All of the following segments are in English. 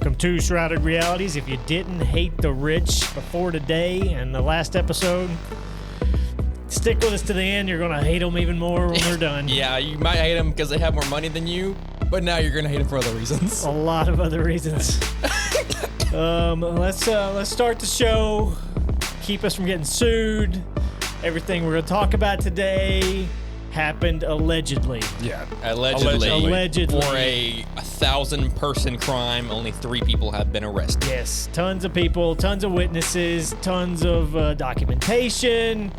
Welcome to Shrouded Realities. If you didn't hate the rich before today and the last episode, stick with us to the end. You're going to hate them even more when we're done. Yeah, you might hate them because they have more money than you, but now you're going to hate them for other reasons. A lot of other reasons. Let's start the show. Keep us from getting sued. Everything we're going to talk about today happened allegedly. Yeah, allegedly. For a 1,000-person crime, only 3 people have been arrested. Yes, tons of people, tons of witnesses, tons of documentation.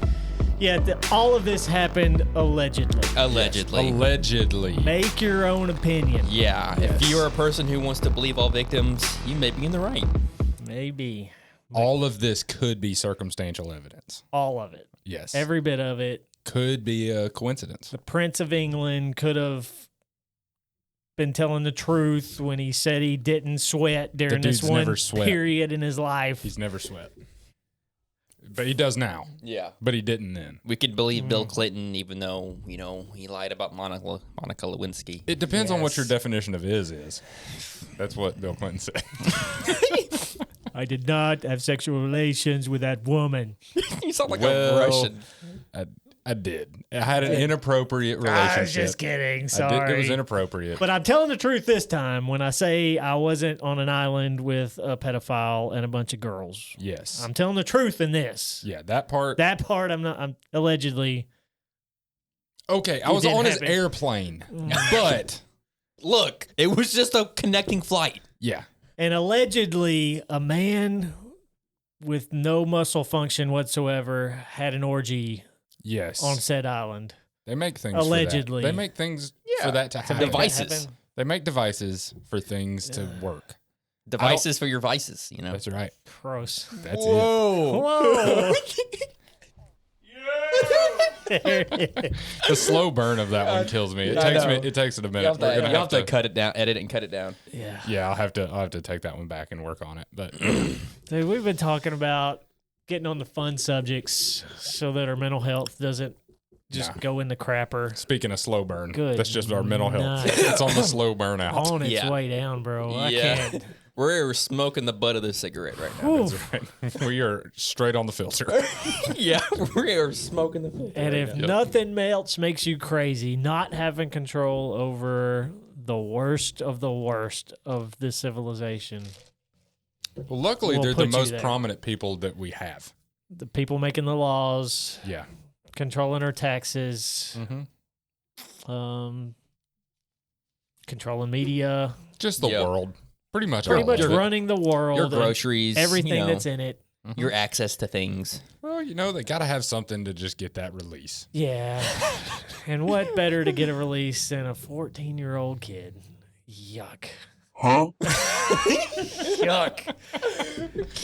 Yeah, all of this happened allegedly. Allegedly. Make your own opinion. Yeah, Yes. if you're a person who wants to believe all victims, you may be in the right. Maybe. All of this could be circumstantial evidence. All of it. Yes. Every bit of it. Could be a coincidence. The Prince of England could have been telling the truth when he said he didn't sweat during this one period in his life. He's never sweat. But he does now. Yeah. But he didn't then. We could believe Bill Clinton, even though, he lied about Monica Lewinsky. It depends on what your definition of is. That's what Bill Clinton said. I did not have sexual relations with that woman. You sound like a Russian. I did. I had an inappropriate relationship. I was just kidding. Sorry. It was inappropriate. But I'm telling the truth this time when I say I wasn't on an island with a pedophile and a bunch of girls. Yes. I'm telling the truth in this. Yeah, that part. I'm allegedly. Okay, I was on his airplane. But look, it was just a connecting flight. Yeah. And allegedly a man with no muscle function whatsoever had an orgy. Yes. On said island. They make things allegedly. For that. They make things for that to happen. Devices. They make devices for things to work. Devices for your vices, That's right. Gross. That's Whoa. it. The slow burn of that one kills me. It takes it a minute. You have to cut it down, edit and cut it down. Yeah. Yeah, I'll have to take that one back and work on it. But dude, we've been talking about getting on the fun subjects so that our mental health doesn't just go in the crapper. Speaking of slow burn, Good that's just our mental health. night. It's on the slow burn out. On its way down, bro. I can't. We're smoking the butt of the cigarette right now. That's right. We are straight on the filter. Yeah, we are smoking the filter. And if nothing else makes you crazy, not having control over the worst of this civilization. Well, luckily, they're the most prominent people that we have. The people making the laws. Yeah. Controlling our taxes. Mm-hmm. Controlling media. Just the world. Pretty much running the world. Your groceries. Everything that's in it. Mm-hmm. Your access to things. Well, they got to have something to just get that release. Yeah. And what better to get a release than a 14-year-old kid? Yuck. Huh? Yuck.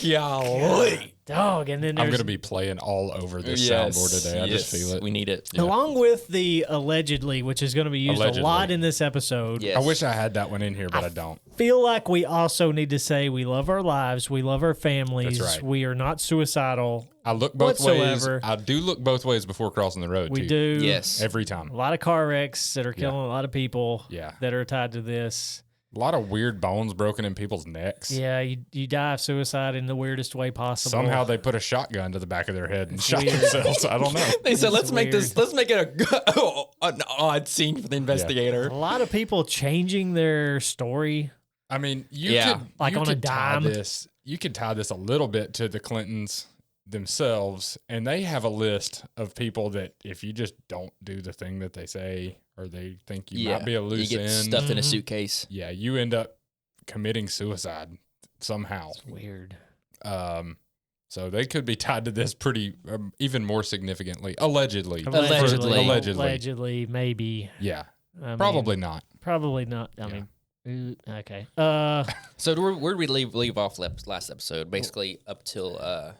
Golly. Dog, and then I'm going to be playing all over this soundboard today. I just feel it. We need it. Yeah. Along with the allegedly, which is going to be used a lot in this episode. Yes. I wish I had that one in here, but I don't. Feel like we also need to say we love our lives, we love our families. That's right. We are not suicidal. I look both ways. I do look both ways before crossing the road. We do. Yes. Every time. A lot of car wrecks that are killing a lot of people that are tied to this. A lot of weird bones broken in people's necks. Yeah, you die of suicide in the weirdest way possible. Somehow they put a shotgun to the back of their head and shot themselves. I don't know. They said, let's make it an odd scene for the investigator. Yeah. A lot of people changing their story. I mean, you could on a dime. You could tie this a little bit to the Clintons themselves, and they have a list of people that if you just don't do the thing that they say, or they think you might be a loose end. You get stuffed in a suitcase. Yeah, you end up committing suicide somehow. It's weird. So they could be tied to this pretty, even more significantly. Allegedly, maybe. Yeah, probably not. Probably not. I mean, okay. So where did we leave off last episode? Basically, up till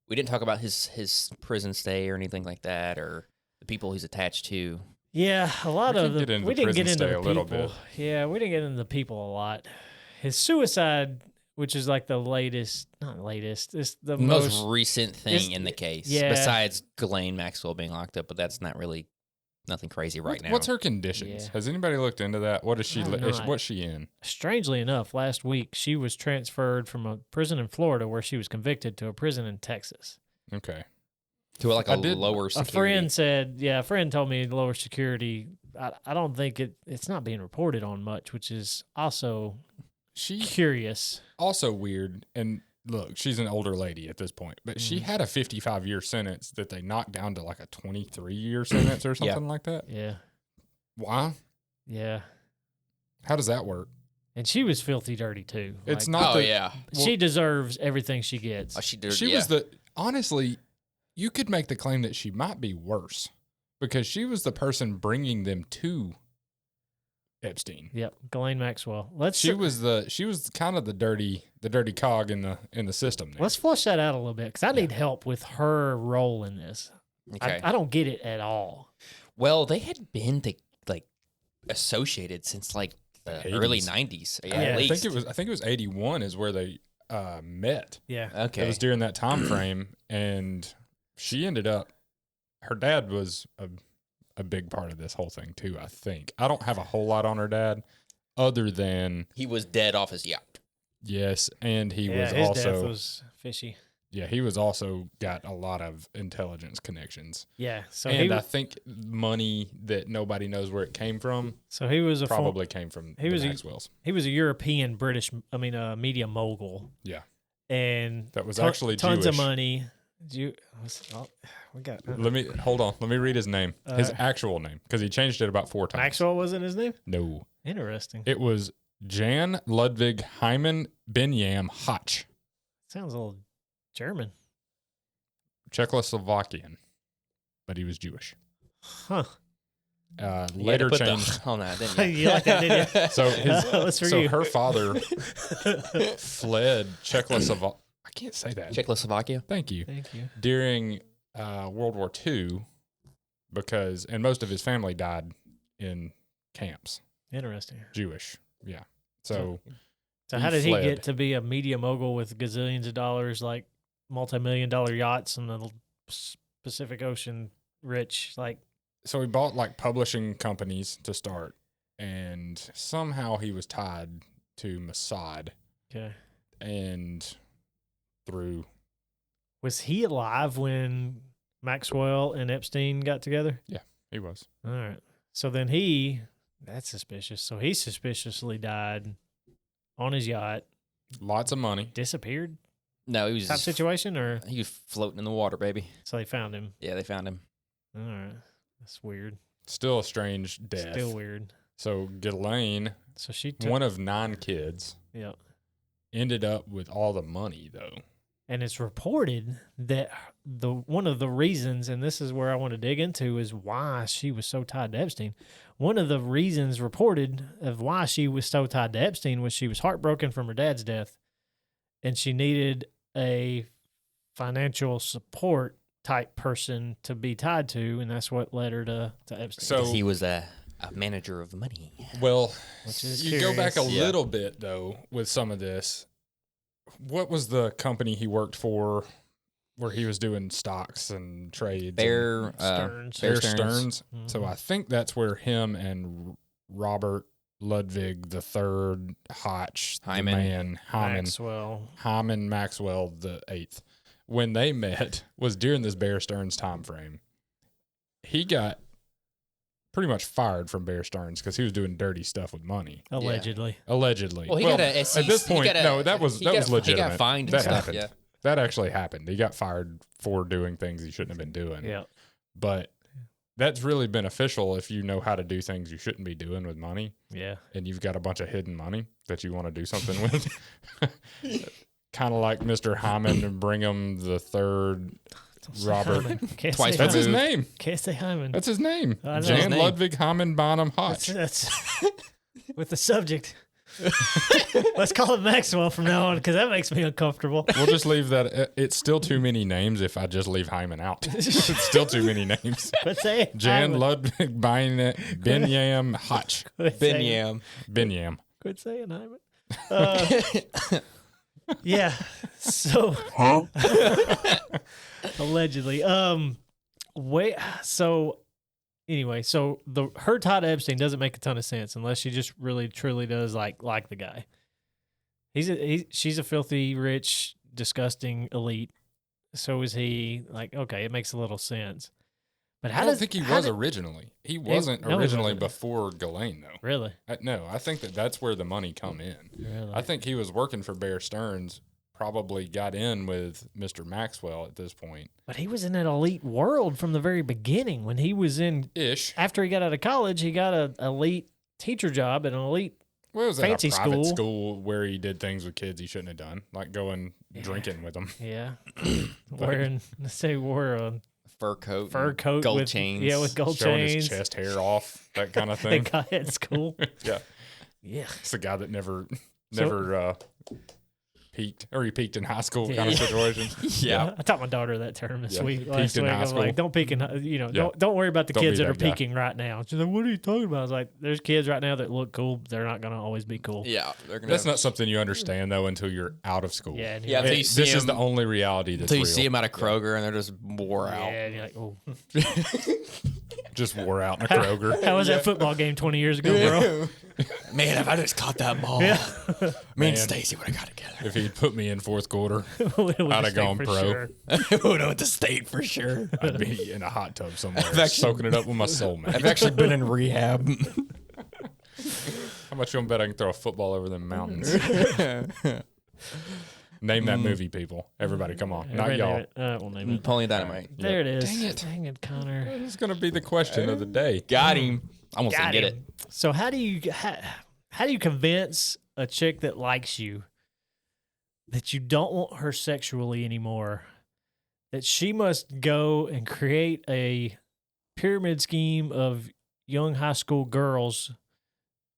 we didn't talk about his prison stay or anything like that, or the people he's attached to. Yeah, a lot of them. We didn't get into the people. Bit. Yeah, we didn't get into the people a lot. His suicide, which is like the latest, not latest, it's the most recent thing in the case. Yeah. Besides Ghislaine Maxwell being locked up, but that's not really Nothing crazy right now. What's her conditions? Yeah. Has anybody looked into that? What is she? Not. What's she in? Strangely enough, last week she was transferred from a prison in Florida where she was convicted to a prison in Texas. Okay. To like a lower A security. friend said, a friend told me lower security. I don't think it's not being reported on much, which is also curious. Also weird. And look, she's an older lady at this point, but she had a 55-year sentence that they knocked down to like a 23-year sentence or something like that. Yeah. Why? Yeah. How does that work? And she was filthy dirty too. It's Like, not. yeah. she deserves everything she gets. Oh, She was honestly, you could make the claim that she might be worse because she was the person bringing them to Epstein. Yep, Ghislaine Maxwell. She was kind of the dirty cog in the system there. Let's flush that out a little bit because I need help with her role in this. Okay. I don't get it at all. Well, they had been associated since like the 80s. early 90s. Yeah, Yeah. at least. I think it was 81 is where they met. Yeah. Okay. It was during that time frame, and she ended up. Her dad was a big part of this whole thing too. I think I don't have a whole lot on her dad, other than He was dead off his yacht. yes, and he was his also death was fishy. yeah he was also got a lot of intelligence connections, Yeah. So and I think money that nobody knows where it came from he was probably came from the Maxwells. He was a European media mogul. Yeah, And that was actually tons of Jewish. money. Let me hold on. Let me read his name. His actual name, because he changed it about 4 times. Maxwell wasn't his name? No, Interesting. it was Jan Ludwig Hyman Benyam Hotch, Sounds a little German. Czechoslovakian, but he was Jewish. Huh. Later changed. On that, didn't you? You like that, didn't you? So her father fled Czechoslovakia. I can't say that. Czechoslovakia. Thank you. Thank you. During World War II, and most of his family died in camps. Interesting. Jewish, yeah. So how did he fled. get to be a media mogul with gazillions of dollars, like multi-million-dollar yachts in the Pacific Ocean, rich? So he bought like publishing companies to start, and somehow he was tied to Mossad. Okay. And through. Was he alive when Maxwell and Epstein got together? Yeah, he was. All right. So then that's suspicious. So he suspiciously died on his yacht, Lots of money. disappeared No, he was type situation, or he was floating in the water, baby. so they found him. Yeah, they found him. All right. That's weird. Still a strange death. Still weird. So Ghislaine, So she took, one of 9 kids, yeah. ended up with all the money though. And it's reported that one of the reasons, and this is where I want to dig into, is why she was so tied to Epstein. One of the reasons reported of why she was so tied to Epstein was she was heartbroken from her dad's death, and she needed a financial support type person to be tied to, and that's what led her to Epstein. So- Because he was a manager of money. Well, Which is you go back a curious. little bit though with some of this. What was the company he worked for where he was doing stocks and trades? Bear Stearns. Bear Stearns. Mhm. So I think that's where him and Robert Ludwig III Hotch, Hyman. the man, Maxwell. Hyman Maxwell the eighth, when they met was during this Bear Stearns time frame. He got pretty much fired from Bear Stearns because he was doing dirty stuff with money. Allegedly. Allegedly. Well, he got a at SEC this point, that was he got legitimate. fined and that stuff. happened. Yeah. That actually happened. He got fired for doing things he shouldn't have been doing. Yeah. But that's really beneficial if you know how to do things you shouldn't be doing with money, Yeah. and you've got a bunch of hidden money that you want to do something with. Kind of like Mr. Hyman and Brigham the Third. Robert. Hyman. Can't Twice say That's his Hyman. name. Can't say Hyman. That's his name. I know. Jan His name. Ludwig Hyman Bonham Hotch. That's with the subject. Let's call it Maxwell from now on because that makes me uncomfortable. We'll just leave that. It's still too many names if I just leave Hyman out. It's still too many names. Quit saying Jan Hyman. Ludwig Benyam Hotch. Quit saying- Benyam. Benyam. Quit saying Hyman. Yeah. So allegedly. Wait. So anyway, so her tie to Epstein doesn't make a ton of sense unless she just really truly does like the guy. She's a filthy, rich, disgusting elite. So is he. Like, okay, it makes a little sense. But I don't think he was originally. He wasn't originally before Ghislaine, though. Really? No, I think that's where the money come in. Really? I think he was working for Bear Stearns, probably got in with Mr. Maxwell at this point. But he was in that elite world from the very beginning. When he was in... Ish. After he got out of college, he got an elite teacher job at an elite Well, it was fancy at a private school. school where he did things with kids he shouldn't have done, like going drinking with them. Yeah. Wore a fur coat, gold with chains. Yeah, with gold showing chains. his chest hair off, that kind of That thing. guy at school. Yeah. Yeah. It's a guy that never peaked, or he peaked in high school kind of situation. Yeah. I taught my daughter that term this week. Peaked Last in week, high I'm school. like, don't peak in, don't worry about the Don't kids be that are that guy. peaking right now. She's like, what are you talking about? I was like, there's kids right now that look cool. They're not going to always be cool. Yeah, That's not something you understand, though, until you're out of school. Yeah. Yeah, until you see This is him- the only reality that's Until you real. see him at a Kroger and they're just wore Yeah, out. and you're like, oh. Just wore out in a Kroger. How was that football game 20 years ago, bro? Man, if I just caught that ball, Yeah. me Man. and Stacy would have got together. If he'd put me in fourth quarter, I'd have gone pro. Would have went to state for sure. I'd be in a hot tub somewhere, actually- soaking it up with my soulmate. I've actually been in rehab. How much you want to bet I can throw a football over them mountains? Name that movie, people. Everybody, come on. Not y'all. We'll name it. Napoleon Dynamite. There it is. Dang it. Connor. It's going to be the question of the day. Got him. I almost Got didn't get him. it. So how do you convince a chick that likes you that you don't want her sexually anymore, that she must go and create a pyramid scheme of young high school girls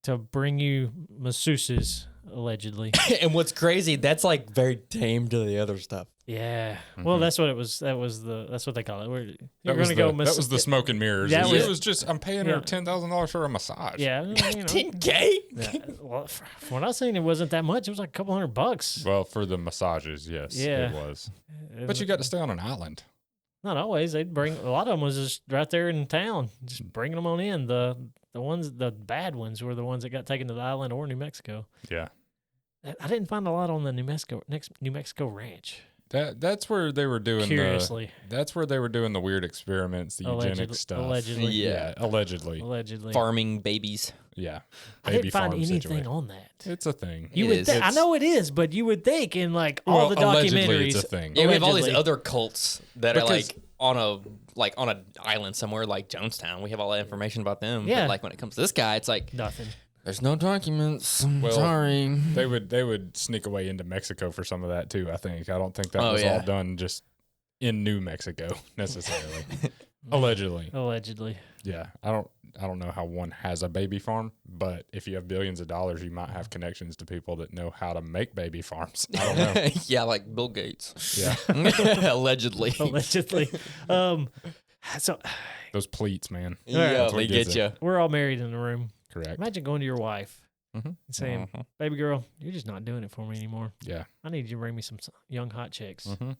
to bring you masseuses, allegedly? And what's crazy, that's like very tame to the other stuff. Yeah. Well, that's what it was. That's what they call it. That was the smoke and mirrors. That It was just, I'm paying her Yeah. $10,000 for a massage. Yeah. $10K? Yeah, well, from what I seen, it wasn't that much. It was like a couple $100. Well, for the massages, yes, Yeah. it was. But you got to stay on an island. Not always. They'd bring a lot of them was just right there in town, just bringing them on in. The bad ones were the ones that got taken to the island or New Mexico. Yeah. I didn't find a lot on the New Mexico ranch. That's where they were doing Curiously, that's where they were doing the weird experiments, the eugenic stuff. Allegedly, Yeah. Allegedly. Farming babies. Yeah. I Baby didn't find farm anything situation. on that. It's a thing. You It would is. think, I know it is, but you would think in like all the allegedly documentaries. it's a thing. Yeah, we have all these Allegedly. other cults that are Because- on an island somewhere like Jonestown. We have all that information about them. Yeah. But like when it comes to this guy, it's like Nothing. there's no documents. Well, Sorry. They would sneak away into Mexico for some of that too, I think. I don't think that Oh, was yeah. all done just in New Mexico necessarily. Allegedly. Allegedly. Yeah. I don't know how one has a baby farm, but if you have billions of dollars, you might have connections to people that know how to make baby farms. I don't know. Yeah, like Bill Gates. Yeah. Allegedly. Allegedly. So Those pleats, man. Yeah, That's what they gets get you. we're all married in the room. Correct. Imagine going to your wife Mhm. and saying, "Baby girl, you're just not doing it for me anymore. Yeah. I need you to bring me some young hot chicks." Mhm.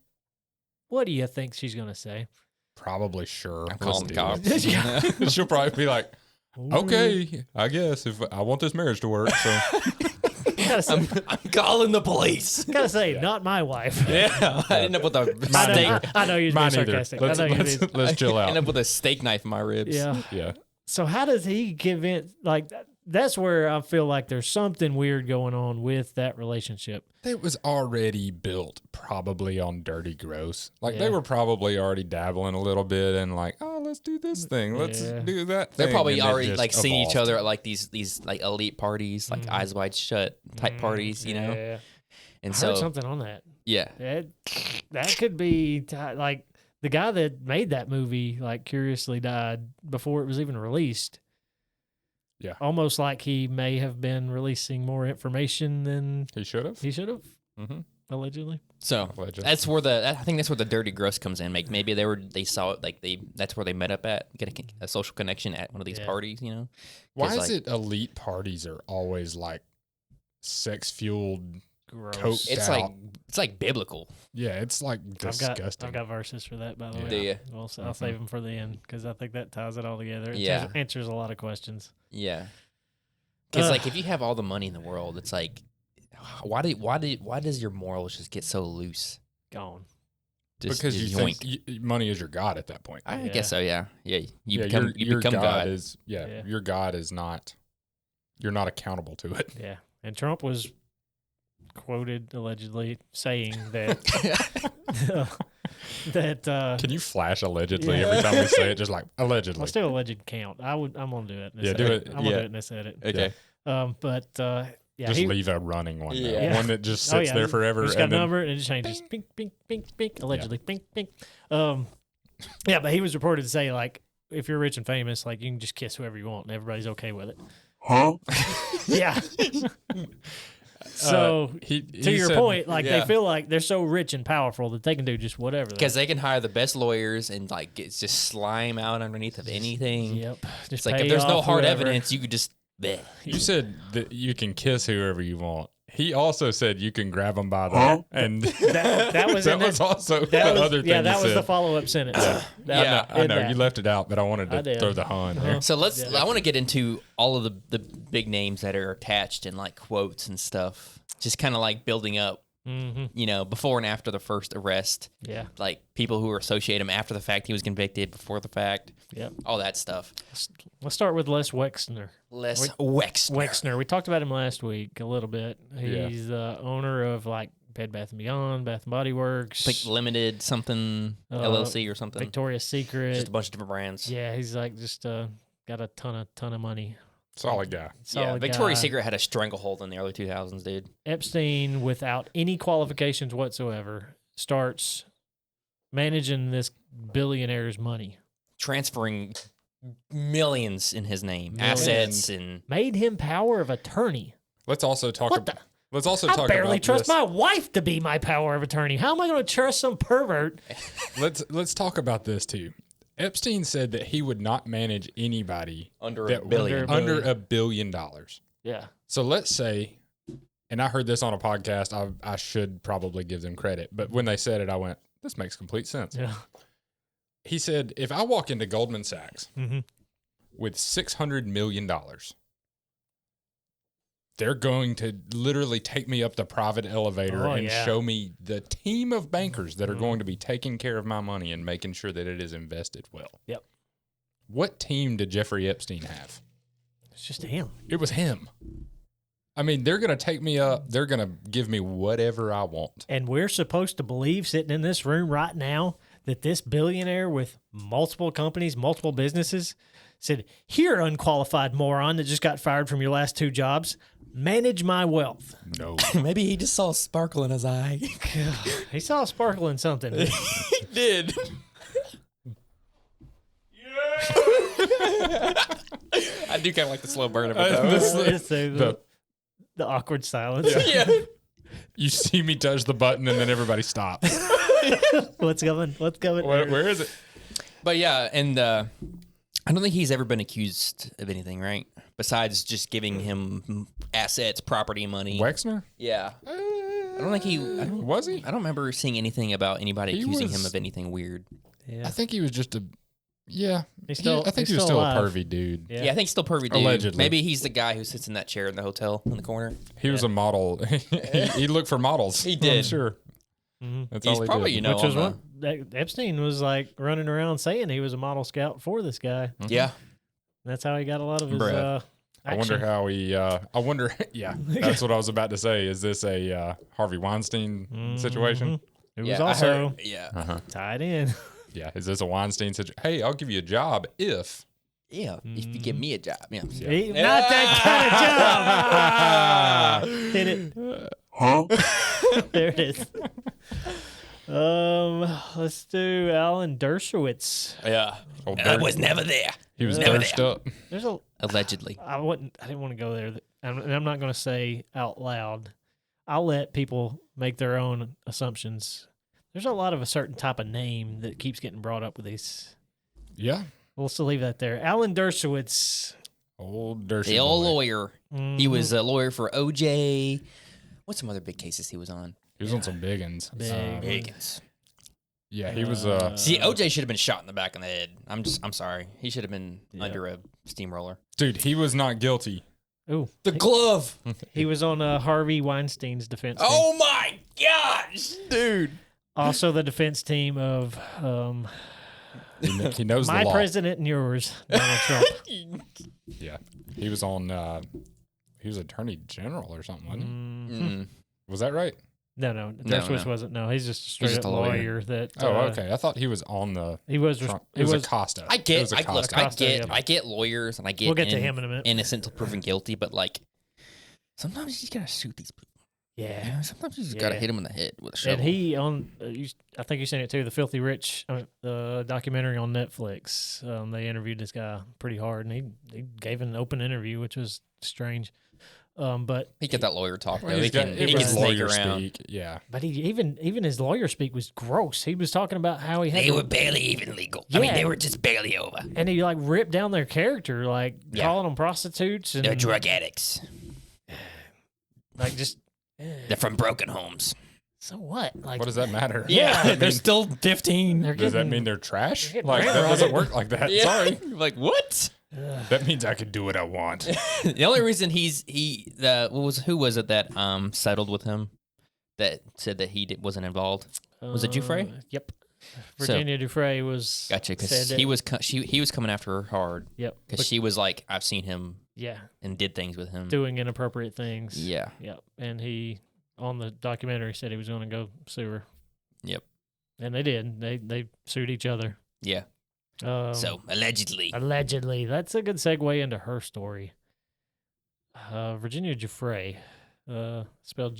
What do you think she's gonna say? Probably sure. I'm Let's calling do cops. it. She'll probably be like, Ooh. okay, I guess if I want this marriage to work. So Gotta say, I'm calling the police. gotta say not my wife. Yeah, I ended up with a I steak. know, I know you're being mine either. sarcastic. Let's, I know you're being, let's chill I ended out. up with a steak knife in my ribs. yeah. Yeah. So how does he convince? Like that's where I feel like there's something weird going on with that relationship. It was already built probably on dirty gross. Like Yeah. they were probably already dabbling a little bit and like, oh, let's do this thing. Let's Yeah. do that They're thing. probably And it already just like seeing each evolved. other at like these like elite parties, like eyes wide shut type parties, you know. Yeah. And I so heard something on that. yeah, That could be like the guy that made that movie, like curiously died before it was even released. Yeah. Almost like he may have been releasing more information than He should have. he should have, Mm-hmm. allegedly. so Allegedly. that's where I think that's where the dirty gross comes in. Like maybe they saw it, like that's where they met up at, get a social connection at one of these Yeah. parties, you know. Why 'Cause, is like, it elite parties are always like sex fueled gross. Coked It's like biblical. Yeah, it's like disgusting. I've got verses for that, by the way. Do you? I'll save them for the end because I think that ties it all together. It Yeah. answers a lot of questions. Yeah. Because like if you have all the money in the world, it's like, why does your morals just get so loose? Gone. Because you think money is your god at that point. I guess so. Yeah. Yeah. You Your become God. Your god is not. You're not accountable to it. Yeah. And Trump was quoted allegedly saying that Can you flash allegedly every time we say it? Just like allegedly. let's do a alleged count. I'm gonna do it. In this Yeah, do edit. it. I'm gonna do it in this edit. Okay. Yeah, just leave a running one. Though. Yeah. One that just sits there forever. Just got a and then, number and it just changes. Bing, bing, bing, bing. Allegedly, bing, bing. Yeah, but he was reported to say like, if you're rich and famous, like you can just kiss whoever you want and everybody's okay with it. Huh? Yeah. So he to your said- point, like Yeah. they feel like they're so rich and powerful that they can do just whatever. Because they can hire the best lawyers and like it's just slime out underneath of anything. Yep. Just It's like pay if there's no off hard whoever. evidence, you could just. Bleh. You said that you can kiss whoever you want. He also said you can grab them by the and That was that in was there. also That the was, other thing. yeah, that you was said. the follow-up sentence. Yeah. I in know that. you left it out, but I wanted I to did. throw the hun there. So Yeah. I want to get into all of the big names that are attached in like quotes and stuff. Just kind of like building up, Mm-hmm. before and after the first arrest. Yeah. Like people who associate him after the fact, he was convicted, before the fact, Yep. all that stuff. Let's start with Les Wexner. Les Wexner. Wexner. We talked about him last week a little bit. Yeah. He's the owner of like Bed Bath & Beyond, Bath & Body Works, Like Limited something, LLC or something. Victoria's Secret. Just a bunch of different brands. Yeah, he's like just got a ton of money. Solid guy. Yeah, Solid Victoria's guy. Secret had a stranglehold in the early 2000s, dude. Epstein, without any qualifications whatsoever, starts managing this billionaire's money. Transferring millions in his name, Millions. assets, and Made him power of attorney. Let's also talk. What the? Let's also I talk barely about trust this. my wife to be my power of attorney. How am I going to trust some pervert? Let's talk about this too. Epstein said that he would not manage anybody under that a billion. Under $1 billion. Yeah. So let's say, and I heard this on a podcast. I should probably give them credit, but when they said it, I went, "This makes complete sense." Yeah. He said, "If I walk into Goldman Sachs Mm-hmm. with $600 million, they're going to literally take me up the private elevator Oh, and yeah. show me the team of bankers that are going to be taking care of my money and making sure that it is invested well." Yep. What team did Jeffrey Epstein have? It's just him. It was him. I mean, they're going to take me up. They're going to give me whatever I want. And we're supposed to believe, sitting in this room right now, that this billionaire with multiple companies, multiple businesses, said, "Here, unqualified moron that just got fired from your last 2 jobs, manage my wealth." No. Maybe he just saw a sparkle in his eye. He saw a sparkle in something. He did. I do kind of like the slow burn of It's the awkward silence. Yeah. You see me touch the button and then everybody stops. What's coming? What's coming? Where is it? But yeah, and I don't think he's ever been accused of anything, right? Besides just giving him assets, property, money. Wexner? Yeah. I don't think he. Was he? I don't remember seeing anything about anybody He accusing was- him of anything weird. Yeah. I think he was just a. Yeah. He's still- I think he's he was still still a alive. pervy dude. Yeah. Yeah, I think he's still pervy dude. Allegedly. Maybe he's the guy who sits in that chair in the hotel in the corner. He was a model. he looked for models. He did. I'm sure. Mhm. That's He's all he probably, did. you know, Which was on what Epstein was like running around saying he was a model scout for this guy. Yeah. That's how he got a lot of his Bruh. I wonder action. how he. I wonder. Yeah, that's what I was about to say. Is this a Harvey Weinstein situation? It was Yeah, I also heard- yeah. Uh-huh. tied in. Yeah. Is this a Weinstein situation? Hey, I'll give you a job if. Yeah. If you give me a job. Yeah. Not that kind of job. Hit it. Huh? There it is. Let's do Alan Dershowitz. Yeah. Old I Dirk. was never there. He was Never thirsted up. There's a. Allegedly. I didn't want to go there, and I'm not going to say out loud. I'll let people make their own assumptions. There's a lot of a certain type of name that keeps getting brought up with these. Yeah. We'll still leave that there. Alan Dershowitz. Old Dirty. The old boy. lawyer. He was a lawyer for OJ. What's some other big cases he was on? He was on some big ones. Big Yeah, he was. See, OJ should have been shot in the back of the head. I'm sorry. He should have been under a steamroller. Dude, he was not guilty. Ooh, The glove. he was on Harvey Weinstein's defense team. Oh my gosh, dude! Also the defense team of He knows my the law. president and yours, Donald Trump. Yeah, he was on. He was attorney general or something, wasn't he? Mm. Was that right? No, Dershowitz wasn't. No, he's just a straight just up a lawyer. lawyer that. Oh, okay. I thought he was on the. He was. Trump. He It was was. Acosta. I It get. was Acosta. Acosta, I get lawyers, and I get. We'll get to him in a minute. Innocent till proven guilty, but like, sometimes you just gotta shoot these people. Yeah. You know, sometimes you just gotta hit them in the head with a shovel. And he I think you seen it too. The Filthy Rich, documentary on Netflix. They interviewed this guy pretty hard, and he gave an open interview, which was strange. But he get that lawyer talk though. Well, He can snake lawyer around. speak. Yeah. But he even his lawyer speak was gross. He was talking about how he had to, barely even legal. Yeah. just barely over. and he like ripped down their character, like Yeah. calling them prostitutes and addicts. like just. They're from broken homes. So what? Like, What does that matter? Yeah, They're still 15. they're Does that getting- mean they're trash? they're getting Like that ramrodded. doesn't work like that. Sorry. like what? That means I can do what I want. The only reason who was it that settled with him that said that he wasn't involved? Was it Jeffrey? Yep. Virginia Dufresne was. Gotcha, because said that- he was coming after her hard Yep. because she was like, I've seen him Yeah. and did things with him. Doing inappropriate things. Yeah. Yep. And he on the documentary said he was going to go sue her. Yep. And they did. They sued each other. Yeah. So allegedly. Allegedly, that's a good segue into her story. Virginia Giuffre, spelled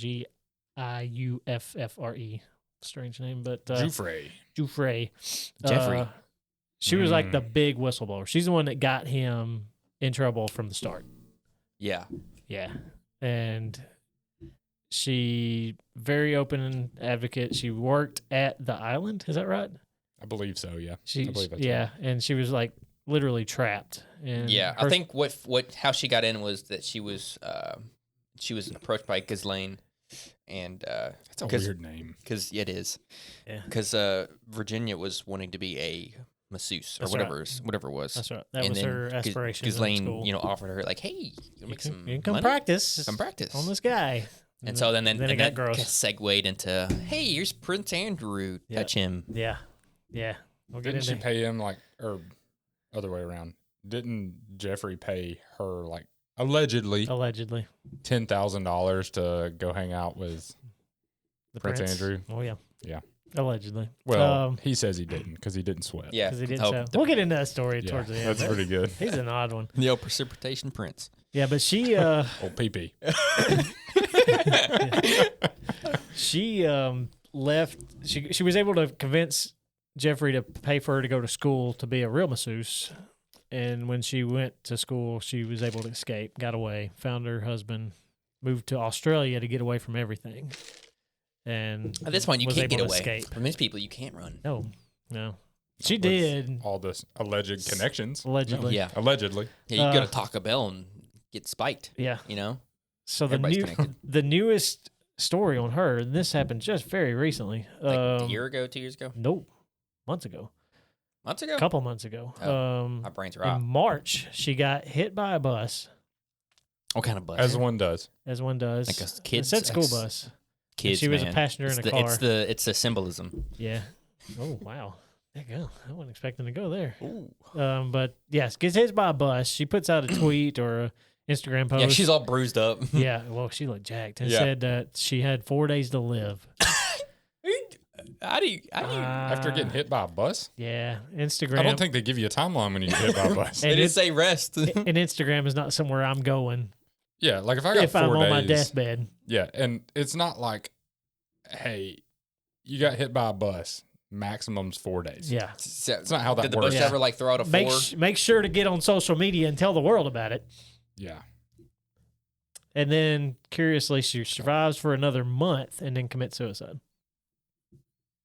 Giuffre. Strange name, but Jufrey. Giuffre. Jeffrey. She was like the big whistleblower. She's the one that got him in trouble from the start. Yeah. Yeah. And she very open advocate. She worked at the island. Is that right? I believe so. Yeah. She I believe that's yeah, right. and she was like literally trapped. And Yeah. her- I think how she got in was that she was approached by Ghislaine and That's a 'cause- weird name. because it is. Yeah. Because Virginia was wanting to be a masseuse or That's whatever it was. That's right. That And was then her aspiration. Ghislaine, School. offered her like, "Hey, you make You some can come money? practice. Come practice on this guy. And so then it and got that gross. segued into, "Hey, here's Prince Andrew. Yeah. Touch him." Yeah, yeah. We'll get Didn't she into pay him like, or other way around? Didn't Jeffrey pay her like allegedly allegedly $10,000 to go hang out with the Prince Andrew? Oh yeah, Yeah. Allegedly. Well, he says he didn't because he didn't sweat. Yeah, because he did oh, so. We'll get into that story Yeah, towards the end. that's pretty good. He's an odd one. the old precipitation prince. Yeah, but she Old pee-pee. she left. She was able to convince Jeffrey to pay for her to go to school to be a real masseuse. And when she went to school, she was able to escape, got away, found her husband, moved to Australia to get away from everything. And At this point, you was can't get able to away. escape. From these people, you can't run. No. She With did, all this alleged connections. allegedly. Yeah, Allegedly. yeah. You go to Taco Bell and get spiked. Yeah. You know. So the Everybody's connected. the newest story on her, and this happened just very recently. Like a year ago, 2 years ago, Nope. Months ago. months ago. A couple months ago. Oh, My brains are In out. March, she got hit by a bus, What kind of bus? As one does. as one does. Like a It kids. said school bus. Kids. She was a man. passenger It's in a the, car. It's the symbolism. Yeah. Oh, wow. There you go. I wasn't expecting to go there. But yes, gets hit by a bus. She puts out a tweet or a Instagram post. Yeah, she's all bruised up. Yeah, well, she looked jacked and Yeah. said that she had 4 days to live. How do you? After getting hit by a bus? Yeah, Instagram. I don't think they give you a timeline when you get hit by a bus. They and didn't it's- say rest. and Instagram is not somewhere I'm going Yeah, like if I got if 4 I'm days. on my deathbed. Yeah, and it's not like, hey, you got hit by a bus. Maximum's 4 days. Yeah. It's not how that Did the works. bus ever like throw out a Make, four? make sure to get on social media and tell the world about it. Yeah. And then, curiously, she survives for another month and then commits suicide.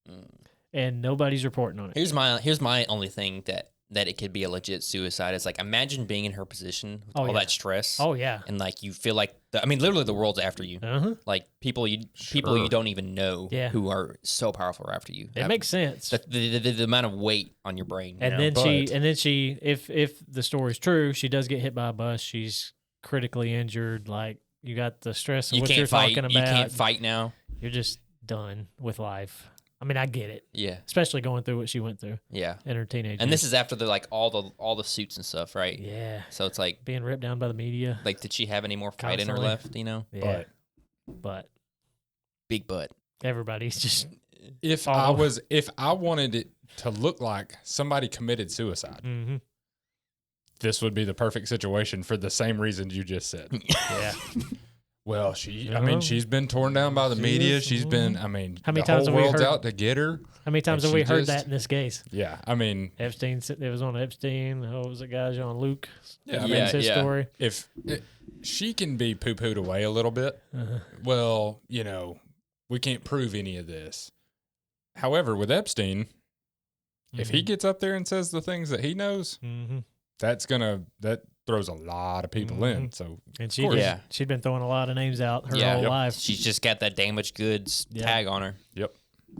Mm. And nobody's reporting on it. Here's my only thing that that it could be a legit suicide. It's like, imagine being in her position with Oh, all yeah. that stress. Oh yeah. And like you feel like literally the world's after you. Uh-huh. Like people you Sure. don't even know Yeah. who are so powerful are after you. It makes sense. The amount of weight on your brain. And Yeah, then she, if the story's true, she does get hit by a bus. She's critically injured. Like you got the stress of you what can't you're fight. talking about. You can't fight now. You're just done with life. I mean, I get it, Yeah, especially going through what she went through yeah. in her teenage And years. this is after all the suits and stuff, right? Yeah, So it's like being ripped down by the media. did she have any more fight in her Constantly. left? You know, Yeah, but big butt. everybody's just If Oh. if I wanted it to look like somebody committed suicide, this would be the perfect situation for the same reasons you just said. yeah. Well, I Yeah. mean, she's been torn down by the She media. is, She's been, I mean, How many the times whole have we world's heard- out to get her. How many times And have we she heard just- that in this case? Yeah, I mean, Epstein, it was on Epstein. Oh, was it guy Jean Luc? Yeah, I That's mean, his yeah. story. if she can be poo-pooed away a little bit, well, you know, we can't prove any of this. However, with Epstein, if he gets up there and says the things that he knows, that throws a lot of people in. So And she, course. Yeah. she'd been throwing a lot of names out her Yeah. whole Yep. life. She's just got that damaged goods Yeah. tag on her. yep.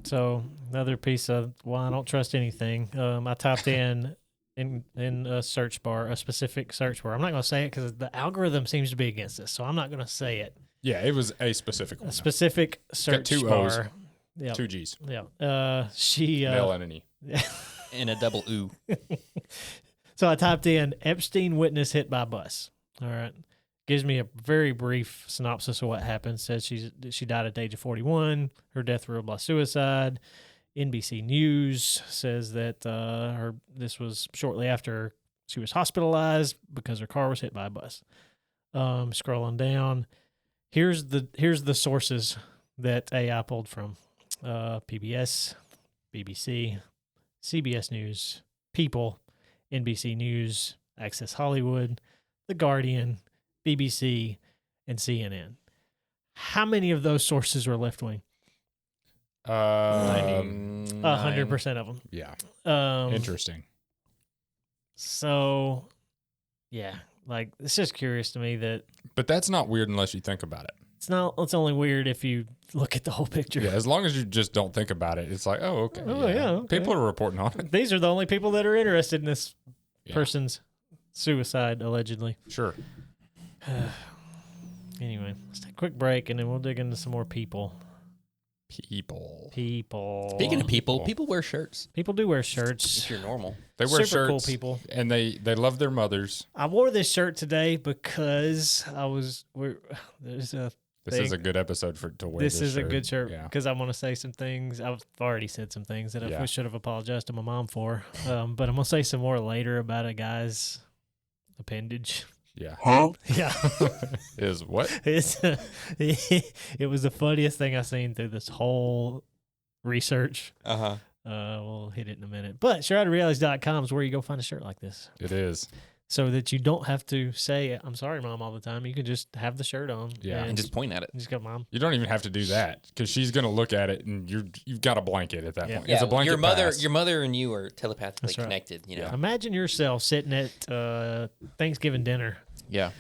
So another piece of why I don't trust anything. I typed in a search bar, a specific search bar. I'm not going to say it because the algorithm seems to be against us, so I'm not going to say it. Yeah, it was a specific one. A specific search two bar. O's. Yeah, 2 G's. yeah. She. Male and an E. And a double ooh. So I typed in Epstein witness hit by bus. All right. Gives me a very brief synopsis of what happened. Says she died at the age of 41. Her death ruled by suicide. NBC News says that this was shortly after she was hospitalized because her car was hit by a bus. Scrolling down, here's the sources that AI pulled from: PBS, BBC, CBS News, People, NBC News, Access Hollywood, The Guardian, BBC, and CNN. How many of those sources were left wing? 100% of them. Yeah. Um, Interesting. So, yeah, like it's just curious to me that But that's not weird unless you think about it. it's not. It's only weird if you look at the whole picture. Yeah, as long as you just don't think about it, it's like, oh, okay. Oh, yeah, okay. People are reporting on it. These are the only people that are interested in this Yeah. person's suicide, allegedly. Sure. Anyway, let's take a quick break and then we'll dig into some more people. People. Speaking of people, people wear shirts People do wear if shirts. you're normal. They wear Super cool shirts. people. And they love their mothers. I wore this shirt today because there's a This thing. is a good episode to wear. This is a shirt. good shirt Yeah. because I want to say some things. I've already said some things that Yeah. I should have apologized to my mom for. But I'm gonna say some more later about a guy's appendage. Yeah. Yeah, Is what? it was the funniest thing I've seen through this whole research. Uh-huh. We'll hit it in a minute. But shroudedrealities.com is where you go find a shirt like this. It is. So that you don't have to say, I'm sorry, Mom, all the time. You can just have the shirt on. Yeah. And just point at it. just go, Mom. You don't even have to do that because she's gonna look at it and you've got a blanket at that Yeah. point. It's a blanket. your mother and you are telepathically That's right. connected, you know. Yeah. Imagine yourself sitting at Thanksgiving dinner Yeah.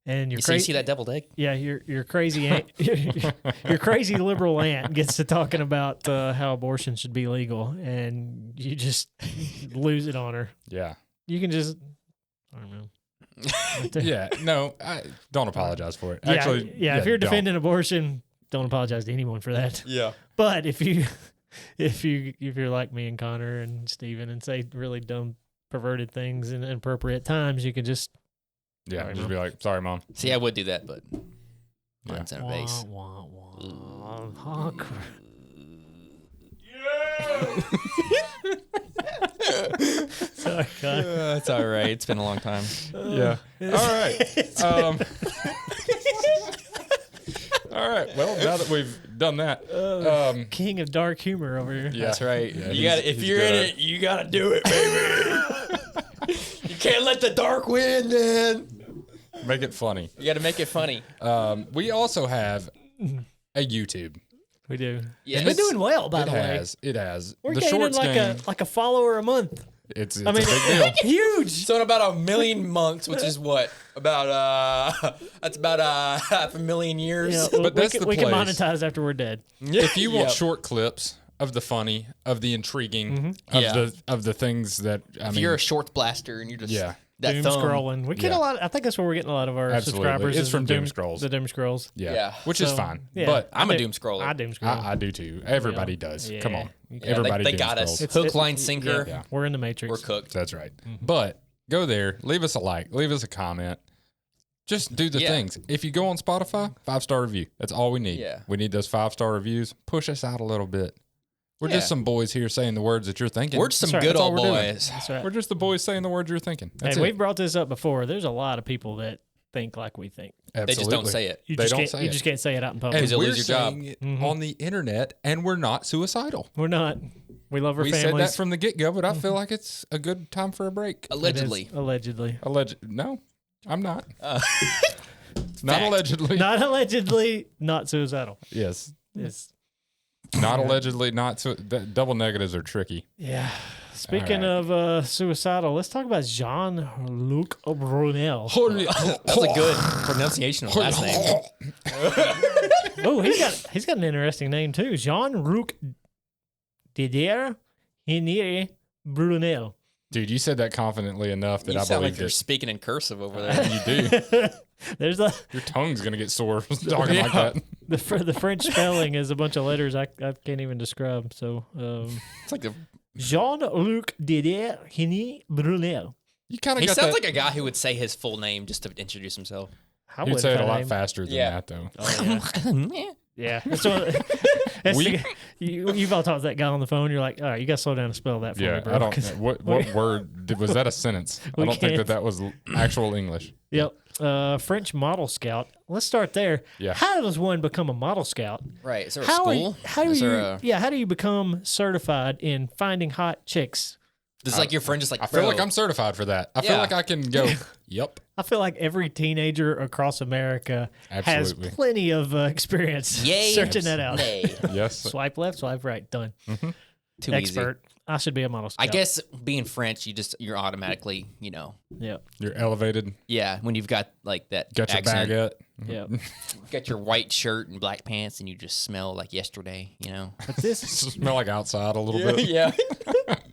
and you're You crazy. see that double egg? Yeah, your crazy aunt, your crazy liberal aunt gets to talking about how abortion should be legal, and you just lose it on her. Yeah. You can just, I don't know. Yeah. No, I don't apologize for it. Yeah, Actually, yeah. If you're don't. defending abortion, don't apologize to anyone for that. Yeah. But if you're like me and Connor and Steven and say really dumb, perverted things in inappropriate times, you can just Yeah, Sorry, just Mom. be like, sorry, Mom. See, I would do that, but Yeah. mine's in a vase. wah, wah. Oh, crap. Sorry, Connor. That's all right. It's been a long time. Yeah. All right. All right. Well, now that we've done that, King of dark humor over here. yeah, That's right. Yeah, You got if he's you're in good. it, you gotta do it, baby. You can't let the dark win, man. Make it funny. You gotta make it funny. We also have a YouTube. We do. Yes. It's been doing well, by It the way. has. It has. We're the gaining shorts like game. a follower a month. It's I mean, a big deal. huge. So in about 1 million months, which is what about that's about 500,000 years. Yeah, But that's the we can place. monetize after we're dead. If you want Yep. short clips of the funny, of the intriguing, Yeah. of the things that If you're a shorts blaster and you're just that Doom thumb, scrolling. We get Yeah. a lot. I think that's where we're getting a lot of our Absolutely. subscribers. It's is from the Doom Scrolls. The Doom scrolls. Yeah. which is So, fine. yeah. But I'm I a do- doom scroller. I doom scroll. I do too. Everybody does. Yeah. Come on. Yeah, Everybody they doom got us. scrolls. Hook, line, sinker. Yeah. We're in the Matrix. We're cooked. That's right. But go there, leave us a like, leave us a comment. Just do the Yeah. things. If you go on Spotify, 5-star review. That's all we need. Yeah. We need those 5-star reviews. Push us out a little bit. We're just Yeah. some boys here saying the words that you're thinking. We're just some That's right. good That's all old we're doing. boys. That's right. We're just the boys saying the words you're thinking. That's Hey, it. we've brought this up before. There's a lot of people that think like we think. Absolutely. They just don't say it. You They just don't can't. say You it. just can't say it out in public. And you'll we're lose your job. saying it Mhm. on the internet, and we're not suicidal. We're not. We love our We said families. that from the get-go, but I feel like it's a good time for a break. It is Allegedly. allegedly. No, I'm not. Uh, Not fact. allegedly. Not allegedly. Not suicidal. Yes. It's Not allegedly. Double negatives are tricky. yeah. Speaking right. of suicidal, let's talk about Jean-Luc Brunel. That's a good pronunciation of the last name. Oh, he's got an interesting name too. Jean-Luc Didier Henri Brunel. Dude, you said that confidently enough that You I sound like believed you're it. speaking in cursive over there. You do. There's a Your tongue's gonna get sore talking like that. the French spelling is a bunch of letters I can't even describe. So It's like Jean-Luc Didier Henri Brunel. You kind of he got sounds that. like a guy who would say his full name just to introduce himself. I You'd would say if it a I lot named- faster than Yeah. that, though. Oh, yeah. Yeah, that's that's We- you've all talked to that guy on the phone. You're like, all right, you got to slow down and spell that for Yeah, me, bro. I don't. 'cause- What word was that? A sentence? I We don't think can't. that was actual English. Yep. French model scout. Let's start there. Yeah. How does one become a model scout? Right. Is there a How are school? how do Is you? there a, Yeah. How do you become certified in finding hot chicks? does like your friend just like, I feel bro, like I'm certified for that. I feel Yeah. like I can go. Yep. I feel like every teenager across America Absolutely. has plenty of experience Yay. searching that out. nay. Yes. Swipe left, swipe right. Done. Too Expert. I should be a model scout. easy. I guess being French, you're automatically, Yep. You're elevated. yeah, when you've got like that Got your accent, baguette. Yep. got your white shirt and black pants, and you just smell like yesterday, But this Smell like outside a little bit. yeah.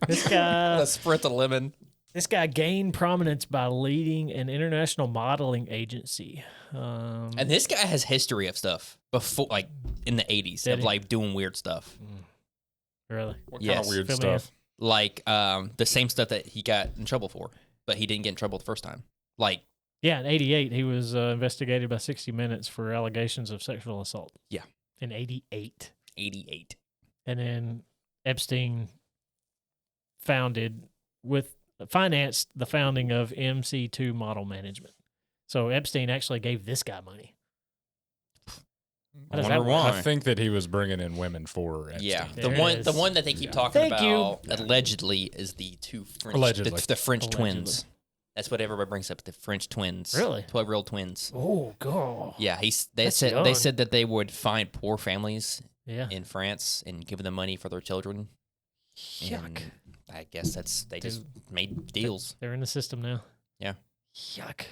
this guy A spritz of lemon. This guy gained prominence by leading an international modeling agency. And this guy has history of stuff before, like in the 80s, Did of he? like doing weird stuff. Really? What kind Yes. of weird Fill me in. stuff? Like the same stuff that he got in trouble for, but he didn't get in trouble the first time. Like, Yeah, in 88, he was investigated by 60 Minutes for allegations of sexual assault. Yeah. In 88. 88. And then Epstein financed the founding of MC2 Model Management. So Epstein actually gave this guy money. How does that Wonder work? why. I think that he was bringing in women for Epstein. Yeah, There the it is. one that they keep talking Thank you. about allegedly is the two French, Allegedly. the French Allegedly. twins. That's what everybody brings up. The French twins, Really? 12-year-old twins. Oh, God. Yeah, they That's said young. that they would find poor families Yeah. in France and give them money for their children. Yuck. And I guess they just made deals. They're in the system now. Yeah. Yuck.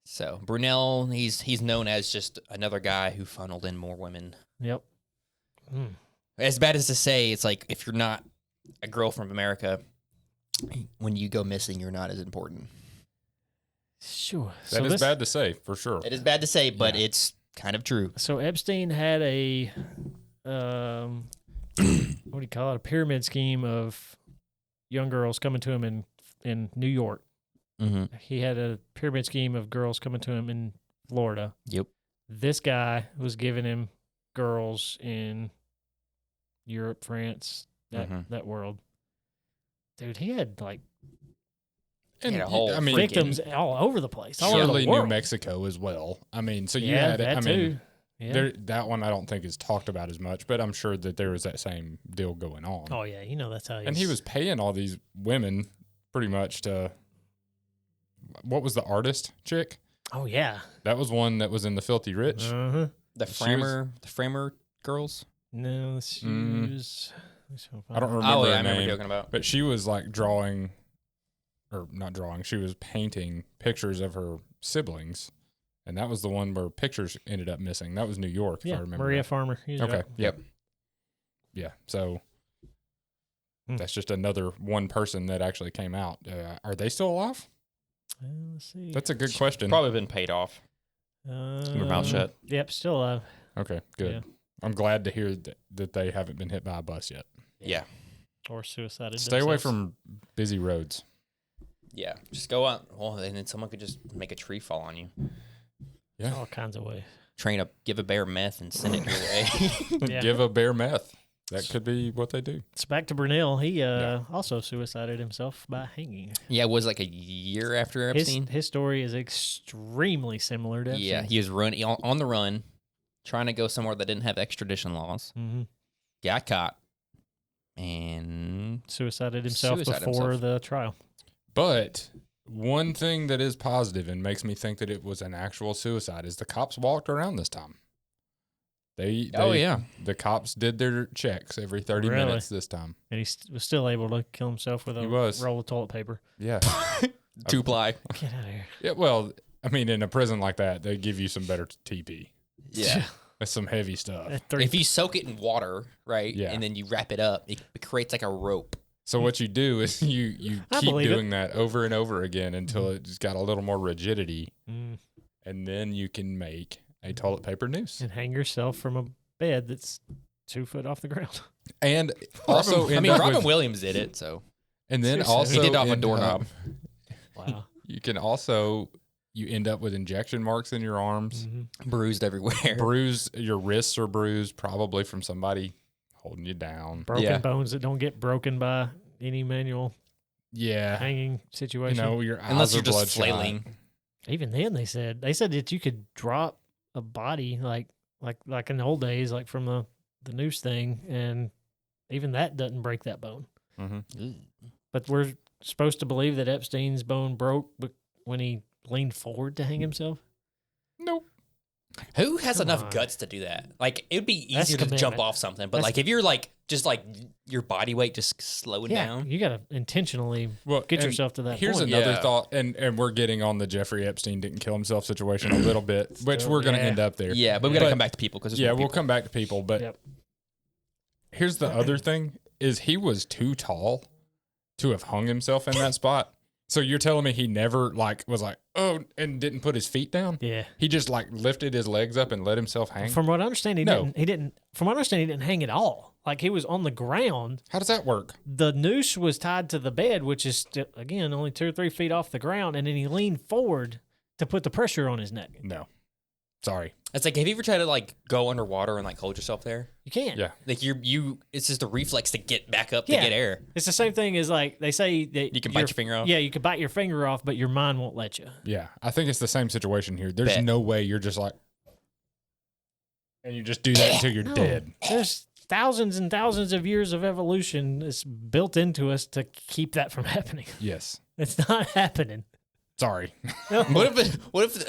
So Brunel, he's known as just another guy who funneled in more women. Yep. Mm. As bad as to say, it's like if you're not a girl from America, when you go missing, you're not as important. Sure. That is bad to say, for sure. It is bad to say, but Yeah. it's kind of true. So Epstein had a what do you call it? A pyramid scheme of young girls coming to him in New York. Mm-hmm. He had a pyramid scheme of girls coming to him in Florida. Yep. This guy was giving him girls in Europe, France, that world. Dude, he had like And, a whole I mean, victims all over the place. All over surely the New world. Mexico as well. I mean, so you Yeah, had it. that I too. mean, Yeah. that one I don't think is talked about as much, but I'm sure that there was that same deal going on. Oh yeah, you know that's how. And he was paying all these women pretty much to. What was the artist chick? Oh yeah. That was one that was in the Filthy Rich. Uh-huh. The She framer girls. No, she Mm. was. I don't remember Oh yeah, her I remember name, joking about. but she was like drawing or not drawing, she was painting pictures of her siblings. And that was the one where pictures ended up missing. That was New York, if I remember. Maria right. Farmer. He's Okay. right. Yep. Yeah. So that's just another one person that actually came out. Are they still alive? Let's see. That's a good question. Probably been paid off. Keep your mouth shut. Yep, still alive. Okay, good. Yeah. I'm glad to hear that they haven't been hit by a bus yet. Yeah. Or suicided. Stay away themselves. from busy roads. Yeah. Just go out. Well, and then someone could just make a tree fall on you. Yeah. all kinds of ways. Give a bear meth and send it your way. Yeah. Give a bear meth. That could be what they do. It's back to Brunel. He also suicided himself by hanging. Yeah, it was like a year after Epstein. His story is extremely similar to Epstein's. Yeah, he was on the run, trying to go somewhere that didn't have extradition laws. Mm-hmm. Got caught, and Suicided himself Suicided before himself. the trial. But one thing that is positive and makes me think that it was an actual suicide is the cops walked around this time. They the cops did their checks every 30 Really? minutes this time. And he was still able to kill himself with He a was. roll of toilet paper. Yeah. 2-ply. Get out of here. Yeah, well, I mean, in a prison like that, they give you some better TP. Yeah. That's some heavy stuff. At 30 If you soak it in water, right, Yeah. and then you wrap it up, it creates like a rope. So what you do is you I keep believe doing that over and over again until it's got a little more rigidity, Mm. and then you can make a toilet paper noose. And hang yourself from a bed that's 2 foot off the ground. And also, Robin Williams did it, so and then Seriously. also he did it off a end doorknob. up- Wow. You can also you end up with injection marks in your arms, Mm-hmm. Bruised everywhere. your wrists are bruised, probably from somebody holding you down. Broken Yeah. bones that don't get broken by any manual Yeah, hanging situation. your eyes Unless are you're just bloodshot. flailing. Even then, they said that you could drop a body like in the old days, like from the noose thing, and even that doesn't break that bone. Mm-hmm. But we're supposed to believe that Epstein's bone broke when he leaned forward to hang himself. Nope. Who has Come enough on. guts to do that? Like, it would be That's easier to jump commitment. off something, but That's- like if you're like just like your body weight just slowing down. You got to intentionally Well, get and yourself to that Here's point. another Yeah. thought, and we're getting on the Jeffrey Epstein didn't kill himself situation a little bit, which Still, we're going to yeah. end up there. Yeah, but we got to But- come back to people because Yeah, we'll come back to people, but Yep. here's the other thing: is he was too tall to have hung himself in that spot. So you're telling me he never was like, oh, and didn't put his feet down? Yeah. He just lifted his legs up and let himself hang. From what I understand, he No. didn't. From what I understand, he didn't hang at all. Like he was on the ground. How does that work? The noose was tied to the bed, which is again only 2 or 3 feet off the ground, and then he leaned forward to put the pressure on his neck. No, sorry. It's like, have you ever tried to like go underwater and like hold yourself there? You can't. Yeah, Like it's just a reflex to get back up Yeah. to get air. It's the same thing as like they say that You can bite your finger off. Yeah, you can bite your finger off, but your mind won't let you. yeah. I think it's the same situation here. There's Bet. no way you're just and you just do that until you're No. dead. There's thousands and thousands of years of evolution that's built into us to keep that from happening. Yes. It's not happening. Sorry. What if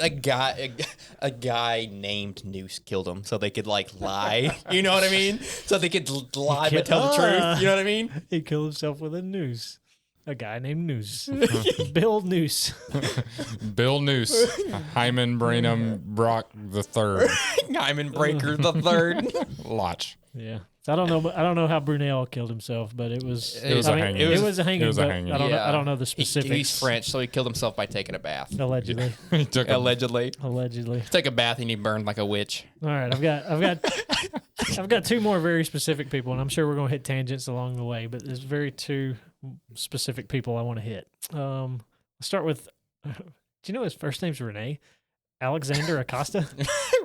a guy named Noose killed him so they could like lie? You know what I mean? So they could lie but tell the truth. You know what I mean? He killed himself with a noose. A guy named Noose. Bill Noose. Bill Noose, Hyman Brainham Brock the Third, Hyman Breaker the third. Lotch. Yeah. So I don't know how Brunel killed himself, but it was It was a hanging. It was a hanging. It was a but hanging. I don't know. Yeah. I don't know the specifics. He's French, so he killed himself by taking a bath. Allegedly. He took a Allegedly. Allegedly. Take a bath and he burned like a witch. All right, I've got 2 more very specific people, and I'm sure we're going to hit tangents along the way. But there's 2 specific people I want to hit. I'll start with. Do you know his first name's Renee? Alexander Acosta.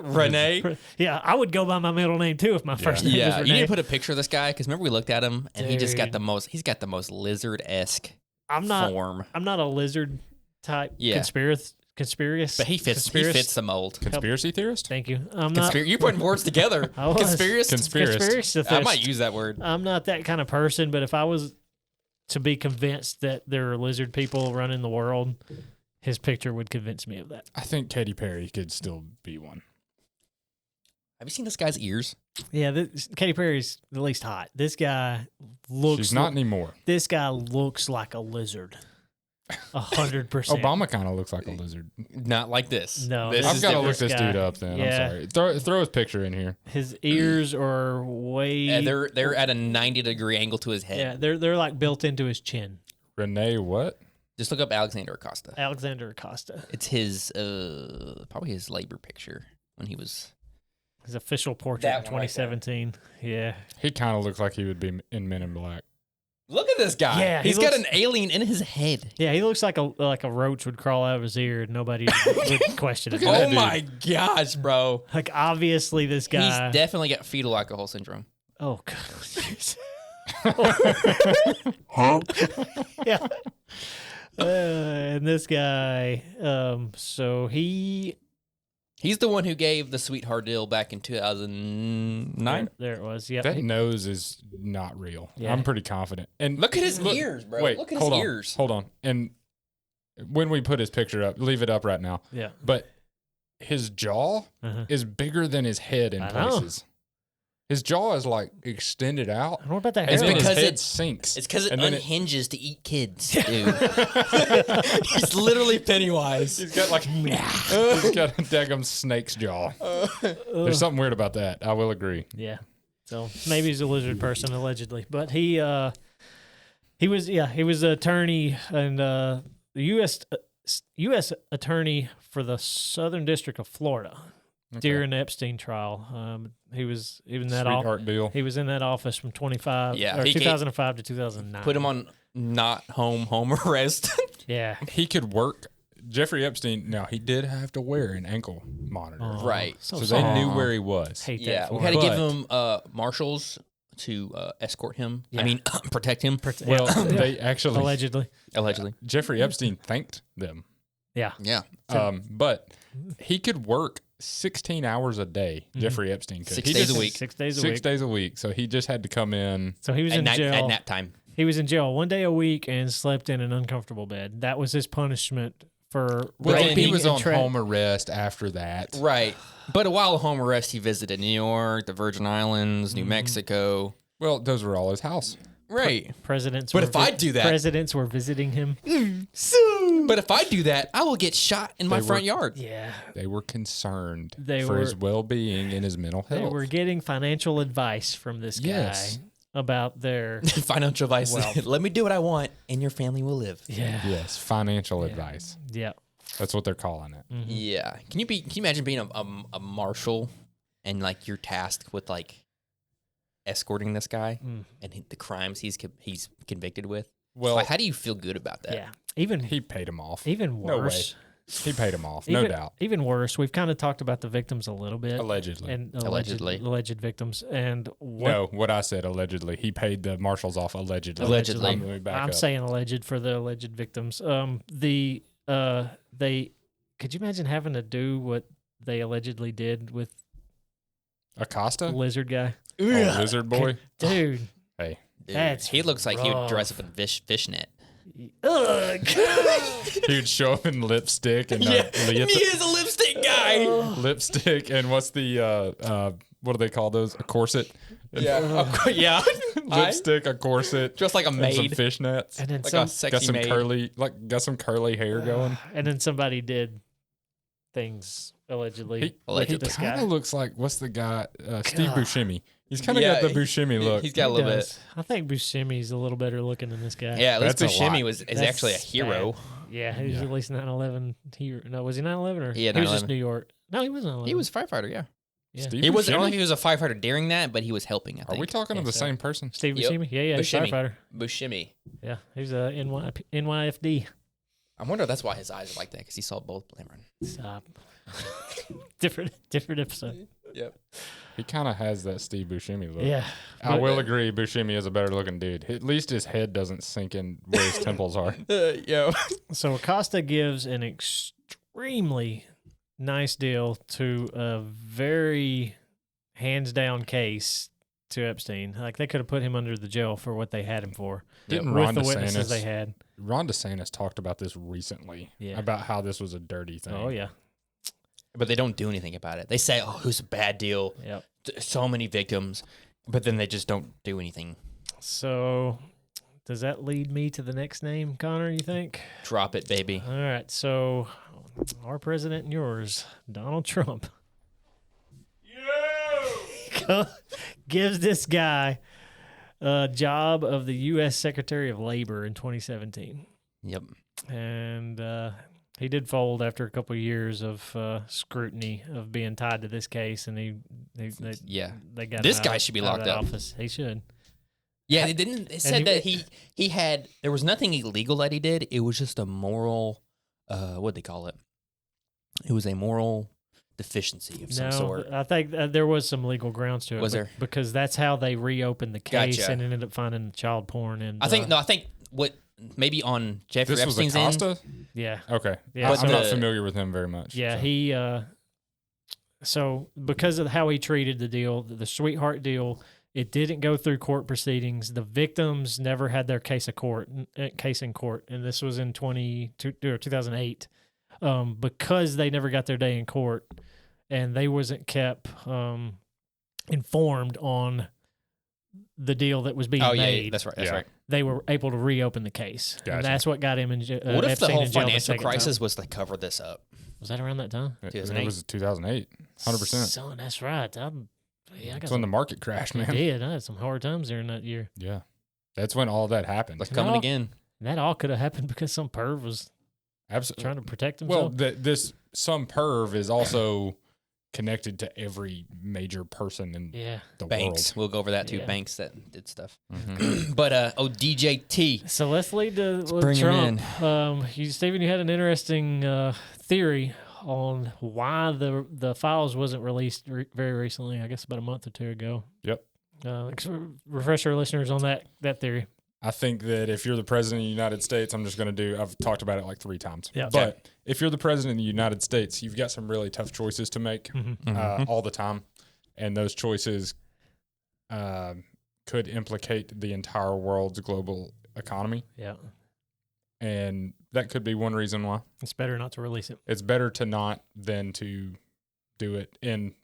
Renee. Yeah, I would go by my middle name too if my first name was Yeah, Renee. you need to put a picture of this guy because remember we looked at him and he just got Dude. the most. He's got the most lizard-esque I'm not form. a lizard type Yeah. conspiracy. But he fits the mold. conspiracy theorist. Thank you. I'm not. You're putting words together. I was. Conspiracy. Conspiracy. I might use that word. I'm not that kind of person, but if I was to be convinced that there are lizard people running the world, his picture would convince me of that. I think Katy Perry could still be one. Have you seen this guy's ears? Yeah, Katy Perry's the least hot. This guy looks. She's not anymore. This guy looks like a lizard. 100%. Obama kind of looks like a lizard. Not like this. No, this I've is got to different. look this guy. dude up then. Yeah. I'm sorry. Throw his picture in here. His ears are way. Yeah, they're at a 90-degree angle to his head. Yeah, they're like built into his chin. Renee, what? Just look up Alexander Acosta. Alexander Acosta. It's his probably his labor picture when he was. His official portrait That in one right 2017. Yeah. He kind of looks like he would be in Men in Black. Look at this guy. Yeah, he he's got looks- an alien in his head. Yeah, he looks like a roach would crawl out of his ear and nobody would question it. at that Oh dude. my gosh, bro! Like obviously this guy. He's definitely got fetal alcohol syndrome. Oh god. Yeah. And this guy, so He's the one who gave the sweetheart deal back in 2009. there it was. Yeah. That nose is not real. Yeah. I'm pretty confident. And Look at his ears, bro. Wait, Look at hold his on, ears. Hold on. And when we put his picture up, leave it up right now. Yeah. But his jaw Uh-huh. is bigger than his head in I know. places. His jaw is like extended out. What about that It's And then hairline? his because head it- sinks. It's because it And then unhinges to eat kids, dude. He's literally Pennywise. He's got like he's got a daggum snake's jaw. There's something weird about that. I will agree. Yeah. So maybe he's a lizard person allegedly, but he was an attorney and the U.S. attorney for the Southern District of Florida during the Epstein trial. He was in that Sweetheart deal. He was in that office from Yeah, he 2005 to 2009. Put him on not home arrest. Yeah. He could work. Jeffrey Epstein. Now he did have to wear an ankle monitor, Oh, Right. So, so sad. they knew where he was. Hate Yeah, that for we had him. to give But- him marshals to escort him. Yeah. I mean, protect him. Well, Yeah. they actually Allegedly. Allegedly. Jeffrey Epstein thanked them. Yeah. Yeah. But he could work 16 hours a day. Jeffrey Epstein could. 6 He days just- a week. 6 days a 6 week. days a week. So he just had to come in. So he was At, in jail. at nap time. He was in jail 1 day a week and slept in an uncomfortable bed. That was his punishment for Well, he raping was and on home arrest after that. Right. But while home arrest, he visited New York, the Virgin Islands, New Mexico. Well, those were all his house. Right. Presidents. But were if I do that- presidents were visiting him. But if I do that, I will get shot in my They front were- yard. Yeah, They were concerned They for were- his well-being and his mental they health. were getting financial advice from this guy Yes. about their. Financial advice. Well- Let me do what I want, and your family will live. Yeah, Yes, financial advice. yeah. That's what they're calling it. Yeah. Can you imagine being a marshal and like you're tasked with like escorting this guy and the crimes he's convicted with? Well, Like, how do you feel good about that? Yeah, even he paid him off. even No way. worse. He paid him off, no even, doubt. Even worse. We've kind of talked about the victims a little bit, Allegedly. and Allegedly. alleged victims, and what No, what I said allegedly. He paid the marshals off allegedly. Allegedly. Let me back I'm up. saying alleged for the alleged victims. They could you imagine having to do what they allegedly did with Acosta? Lizard Guy? Oh, Lizard Boy? Dude, Hey. Dude, That's he looks like he would rough. dress up in fishnet. ugh. He would show up in lipstick and He is a lipstick guy. lipstick and what's the what do they call those? A corset? Yeah. Lipstick, a corset, Dressed like a and maid. some fishnets. And then Like some, a sexy Got some maid. got some curly hair going. and then somebody did things allegedly. He, with Allegedly. this kind guy. of looks like what's the guy? Steve God. Buscemi. He's kind of Yeah, got the Buscemi look. He's got a He little bit. does. I think Buscemi's a little better looking than this guy. Yeah, at least That's a lot. Buscemi is That's actually a hero. bad. Yeah, he was Yeah. at least 9/11 hero. No, was he 9/11 or Yeah, he was just 9/11. New York? No, he was 9/11. He was a firefighter, yeah. Yeah. Steve He was. I don't Buscemi? think he was a firefighter during that, but he was helping. I Are think. we talking of Yeah, the so- same person? Steve Yep. Buscemi. Yeah, he's a Buscemi. firefighter. Buscemi. Yeah, he was a NYFD. I wonder if that's why his eyes are like that because he saw both Cameron. Stop. different episode. Yep. He kind of has that Steve Buscemi look. Yeah, I but- will agree. Buscemi is a better looking dude. At least his head doesn't sink in where his temples are. Yeah. So Acosta gives an extremely nice deal to a very hands down case to Epstein. Like they could have put him under the jail for what they had him for Didn't with Ron the witnesses DeSantis? they had. Ron DeSantis talked about this recently. Yeah. About how this was a dirty thing. Oh yeah, But they don't do anything about it. They say, "Oh, it was a bad deal. yep. So many victims," but then they just don't do anything. So does that lead me to the next name, Connor, you think? Drop it, baby. All right, so our president and yours, Donald Trump, gives this guy a job of the U.S. Secretary of Labor in 2017. Yep. And he did fold after a couple of years of scrutiny of being tied to this case, and they got This him guy out- should be out of locked that up. Office. He should. Yeah, they didn't. It said he- that he had. There was nothing illegal that he did. It was just a moral. What'd they call it? It was a moral deficiency of some sort. I think there was some legal grounds to it. Was there? Because that's how they reopened the case Gotcha. and ended up finding the child porn. And I think what maybe on Jeffrey This was Epstein's end. Acosta? yeah. Okay. Yeah, I'm not so- familiar with him very much. Yeah, so. he. So because of how he treated the deal, the sweetheart deal, it didn't go through court proceedings. The victims never had their case in court, and this was in 2008. Because they never got their day in court, and they wasn't kept informed on the deal that was being Oh made. yeah, that's right. That's Yeah. right. They were able to reopen the case, Gotcha. and that's what got him in. What if Epstein the whole in jail financial second time. crisis was to cover this up? Was that around that time? It 2008? was 2008. 100%. Son, that's right. I got That's when the market crashed, man. did. I had some hard times during that year. Yeah. That's when all that happened. Like coming No. again. And that all could have happened because some perv was Absolutely. trying to protect Well, himself. some perv is also connected to every major person in Yeah. the Banks. We'll go over that too. Yeah. Banks that did stuff. world. But DJT. So let's lead to bring him Trump. Stephen, you had an interesting theory on why the files wasn't released very recently. I guess about a month or two ago. Yep. Refresh our listeners on that theory. I think that if you're the president of the United States, I'm just going to I've talked about it like 3 times. Yeah. But if you're the president of the United States, you've got some really tough choices to make Mm-hmm. all the time. And those choices could implicate the entire world's global economy. Yeah, And that could be one reason why. it's better not to release it. It's better to not than to do it in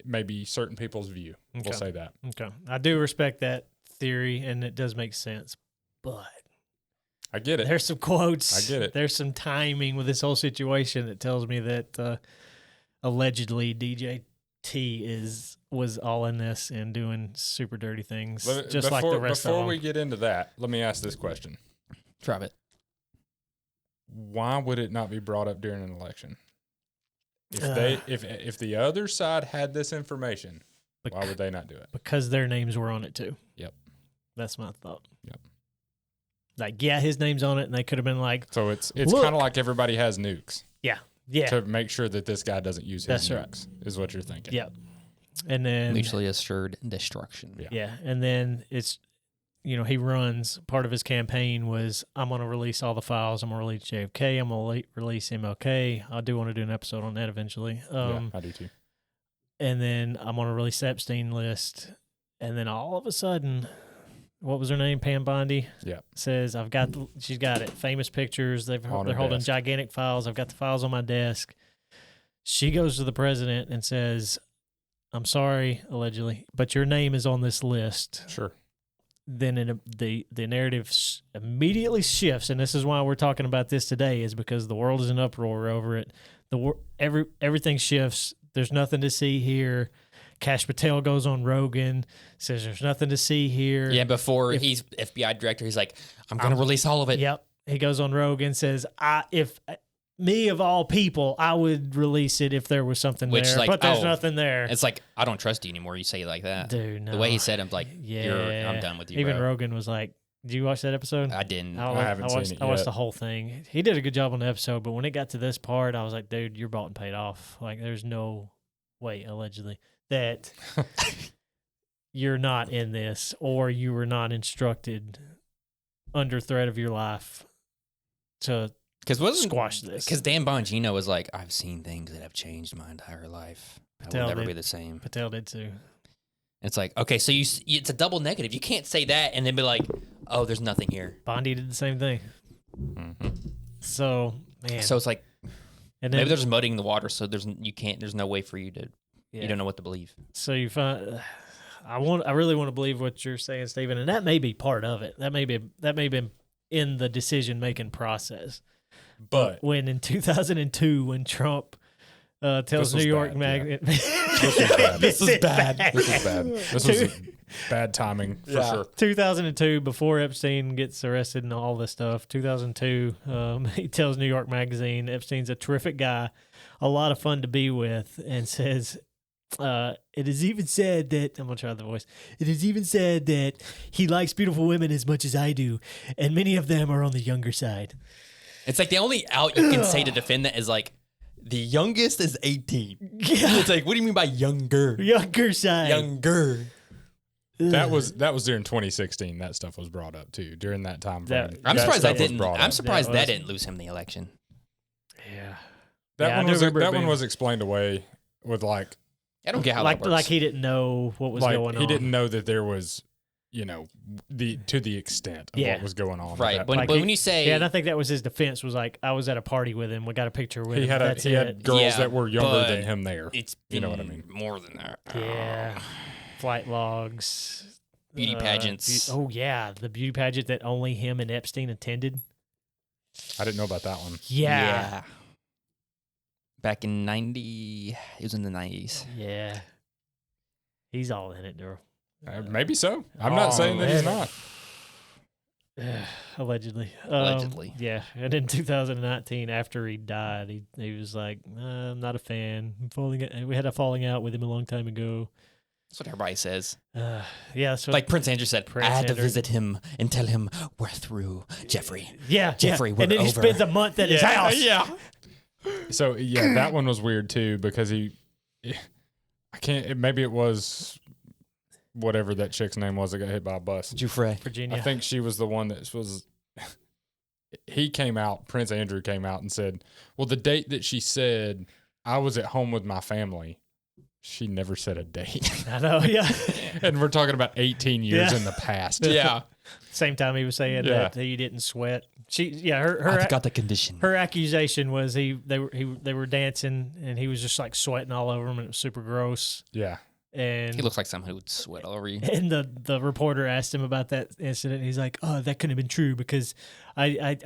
maybe certain people's view. Okay. We'll say that. Okay, I do respect that theory, and it does make sense, but I get it. there's some quotes. I get it. There's some timing with this whole situation that tells me that allegedly DJT was all in this and doing super dirty things, just like the rest of Before them. we get into that, let me ask this question. Drop it. Why would it not be brought up during an election? Uh. If the other side had this information, why would they not do it? Because their names were on it too. Yep. That's my thought. Yep. Like, yeah, his name's on it, and they could have been like, So it's Look. kind of like everybody has nukes yeah, to make sure that this guy doesn't use his That's right. nukes, is what you're thinking. yeah. And then Mutually assured destruction. Yeah. yeah, and then it's, he runs, part of his campaign was, I'm going to release all the files. I'm going to release JFK. I'm going to release MLK. I do want to do an episode on that eventually. Yeah, I do too. And then I'm going to release the Epstein list. And then all of a sudden, what was her name? Pam Bondi? Yeah. Says, she's got it. Famous pictures. They're On her holding desk. gigantic files. I've got the files on my desk. She goes to the president and says, I'm sorry, allegedly, but your name is on this list. Sure. Then the narrative immediately shifts, and this is why we're talking about this today, is because the world is in uproar over it. Everything shifts. There's nothing to see here. Kash Patel goes on Rogan, says there's nothing to see here. Yeah, before he's FBI director, he's like, I'm going to release all of it. Yep. He goes on Rogan, says, if me of all people, I would release it if there was something Which, there, like, but there's oh, nothing there. It's like, I don't trust you anymore. You say it like that. Dude, no. The way he said it, I'm like, yeah, I'm done with you, Even bro. Rogan was like, did you watch that episode? I didn't. I haven't seen it I watched yet. the whole thing. He did a good job on the episode, but when it got to this part, I was like, dude, you're bought and paid off. Like, there's no way, allegedly, that you're not in this, or you were not instructed under threat of your life to squash this. Because Dan Bongino was like, I've seen things that have changed my entire life. I Patel will never did. be the same. Patel did too. It's like, okay, so it's a double negative. You can't say that and then be like, oh, there's nothing here. Bondi did the same thing. Mm-hmm. So, man. So it's like, and maybe they're just muddying the water, so there's no way for you to, yeah. you don't know what to believe. So you find I really want to believe what you're saying, Stephen, and that may be part of it. That may be in the decision making process. But when in 2002, when Trump tells New York Magazine, this was bad. This is bad. This was bad. This was bad timing for sure. 2002, before Epstein gets arrested and all this stuff. 2002, he tells New York Magazine Epstein's a terrific guy, a lot of fun to be with, and says. It is even said that I'm gonna try the voice. It is even said that he likes beautiful women as much as I do, and many of them are on the younger side. It's like the only out you can say to defend that is like the youngest is 18. Yeah. It's like, what do you mean by younger? Younger side. Younger. That was during 2016. That stuff was brought up too during that time frame. I'm surprised that stuff was didn't. brought I'm up. surprised that didn't lose him the election. Yeah. That I one do was remember it that one being- was explained away with like I don't get how like that works. like he didn't know what was like going on. he didn't know that there was to the extent of Yeah. what was going on. at right, that but, point. but when you say Yeah, and I think that was his defense. Was like I was at a party with him. We got a picture with he him. had That's he it. had girls Yeah, that were younger but than him there. it's You know what I been mean? more than that. Yeah. Flight logs. Beauty pageants. Oh yeah, the beauty pageant that only him and Epstein attended. I didn't know about that one. Yeah. Back in 90, it was in the 90s. Yeah. He's all in it, girl. Maybe so. I'm not saying that he's man. not. Allegedly. Allegedly. Yeah. And in 2019, after he died, he was like, I'm not a fan. We had a falling out with him a long time ago. That's what everybody says. Yeah. So Like Prince Andrew said, Prince I had to Andrew. visit him and tell him we're through, Jeffrey. yeah, Jeffrey, yeah. we're And then he over. spends a month at his house. Yeah. So yeah, that one was weird too because I can't. Maybe it was whatever that chick's name was that got hit by a bus. Jufre. Virginia. I think she was the one that was. He came out. Prince Andrew came out and said, "Well, the date that she said I was at home with my family, she never said a date." I know. Yeah. And we're talking about 18 years Yeah. in the past. Yeah. Same time he was saying Yeah. that he didn't sweat. Her I've got the condition. her accusation was they were dancing and he was just like sweating all over him and it was super gross. Yeah. And He looks like someone who would sweat all over you. and the reporter asked him about that incident. He's like, "Oh, that couldn't have been true because I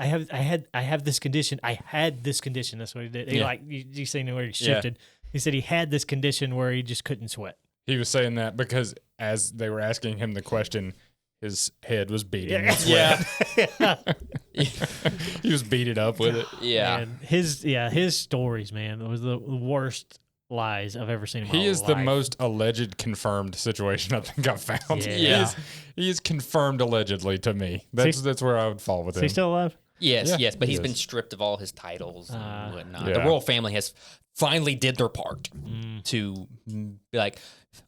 have this condition. I had this condition." That's what he did. He Yeah. like you seen where he shifted. He said he had this condition where he just couldn't sweat. He was saying that because as they were asking him the question, his head was beating. Yeah. with sweat. Yeah. He was beated up with it. Yeah. And his stories, man, was the worst lies I've ever seen in my He is the life. most alleged confirmed situation I think I've found. Yeah. He is confirmed allegedly to me. That's where I would fall with Is him. he still alive? Yes, Yeah, yes, but he he's is. been stripped of all his titles and whatnot. Yeah. The royal family has finally did their part to be like,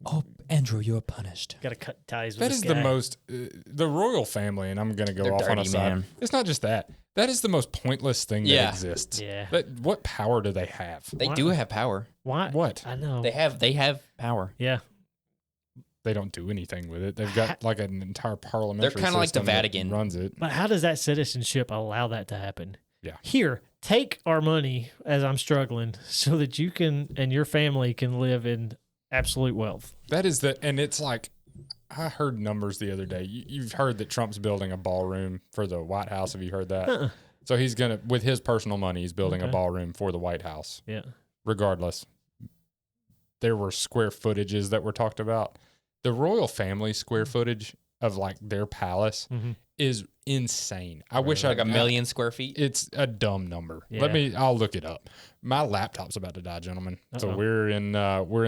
oh, Andrew, you are punished. Got to cut ties with That this is guy. the most the royal family, and I'm going to go They're off on a dirty, side. man. It's not just that. That is the most pointless thing Yeah. that exists. Yeah. But what power do they have? They Why- do have power. Why? What? I know. They have power. Yeah. They don't do anything with it. They've got like an entire parliamentary. They're kinda like the system that Vatican. runs it. But how does that citizenship allow that to happen? Yeah. Here, take our money as I'm struggling so that you can and your family can live in absolute wealth. That is the, and it's like, I heard numbers the other day. You've heard that Trump's building a ballroom for the White House. Have you heard that? Uh-uh. So he's going to, with his personal money, he's building a Okay. ballroom for the White House. Yeah. Regardless, there were square footages that were talked about. The royal family square footage of like their palace Mm-hmm. is insane. I wish Like I a million square feet. It's a dumb number. Yeah. I'll look it up. My laptop's about to die, gentlemen. So Uh-oh. we're in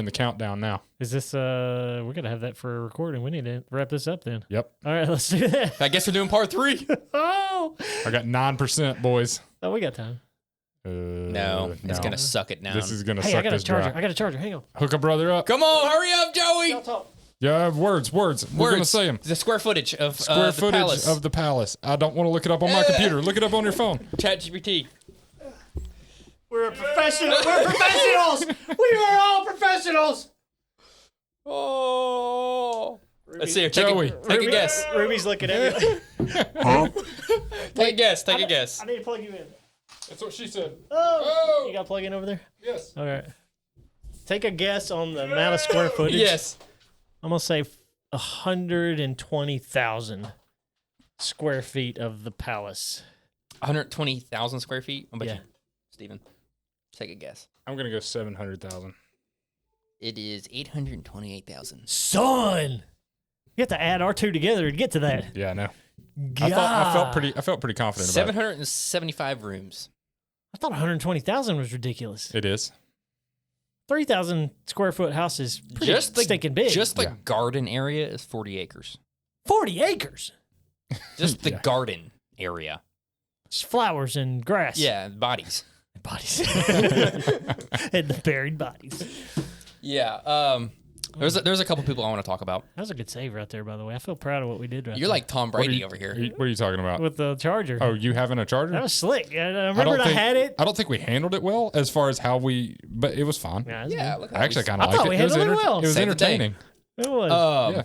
the countdown now. Is this we're gonna have that for a recording. We need to wrap this up then. Yep. All right, let's do that. I guess we're doing part 3. Oh, I got 9%, boys. we got time. No, it's gonna suck it down. This is gonna Hey, I suck got a this charger. dry. I got a charger. Hang on. Hook a brother up. Come on, hurry up, Joey. Y'all talk. Yeah, I have words. We're gonna say them. The square footage of Square the footage palace. of the palace. I don't want to look it up on my computer. Look it up on your phone. ChatGPT. We're a professional. We're professionals. We are all professionals. Oh. Let's see here. Joey. Take a guess. Ruby's looking at me. Take a guess. Take a guess. I need to plug you in. That's what she said. Oh, you got to plug in over there. Yes. All right. Take a guess on the amount of square footage. Yes. I'm gonna say 120,000 square feet of the palace. 120,000 square feet. What about Yeah. you, Steven? Take a guess. I'm gonna go 700,000. It is 828,000. Son, you have to add our two together to get to that. Yeah, I know. God. I felt pretty confident about 775 rooms. I thought 120,000 was ridiculous. it. It is. 3,000 square foot house is pretty stinking big. Just the Yeah. garden area is 40 acres. 40 acres. Just the Yeah. garden area. Just flowers and grass. Yeah, bodies. And bodies. And the buried bodies. Yeah. There's a couple people I want to talk about. That was a good save right there, by the way. I feel proud of what we did right You're there. like Tom Brady over here. What are you talking about? With the charger. Oh, you having a charger? That was slick. I remember I had it. I don't think we handled it well as far as how but it was fun. Yeah, it was Yeah, good. look I actually kind of I liked thought it. we It was, handled it well. it was Saved the day. entertaining. It was. Yeah.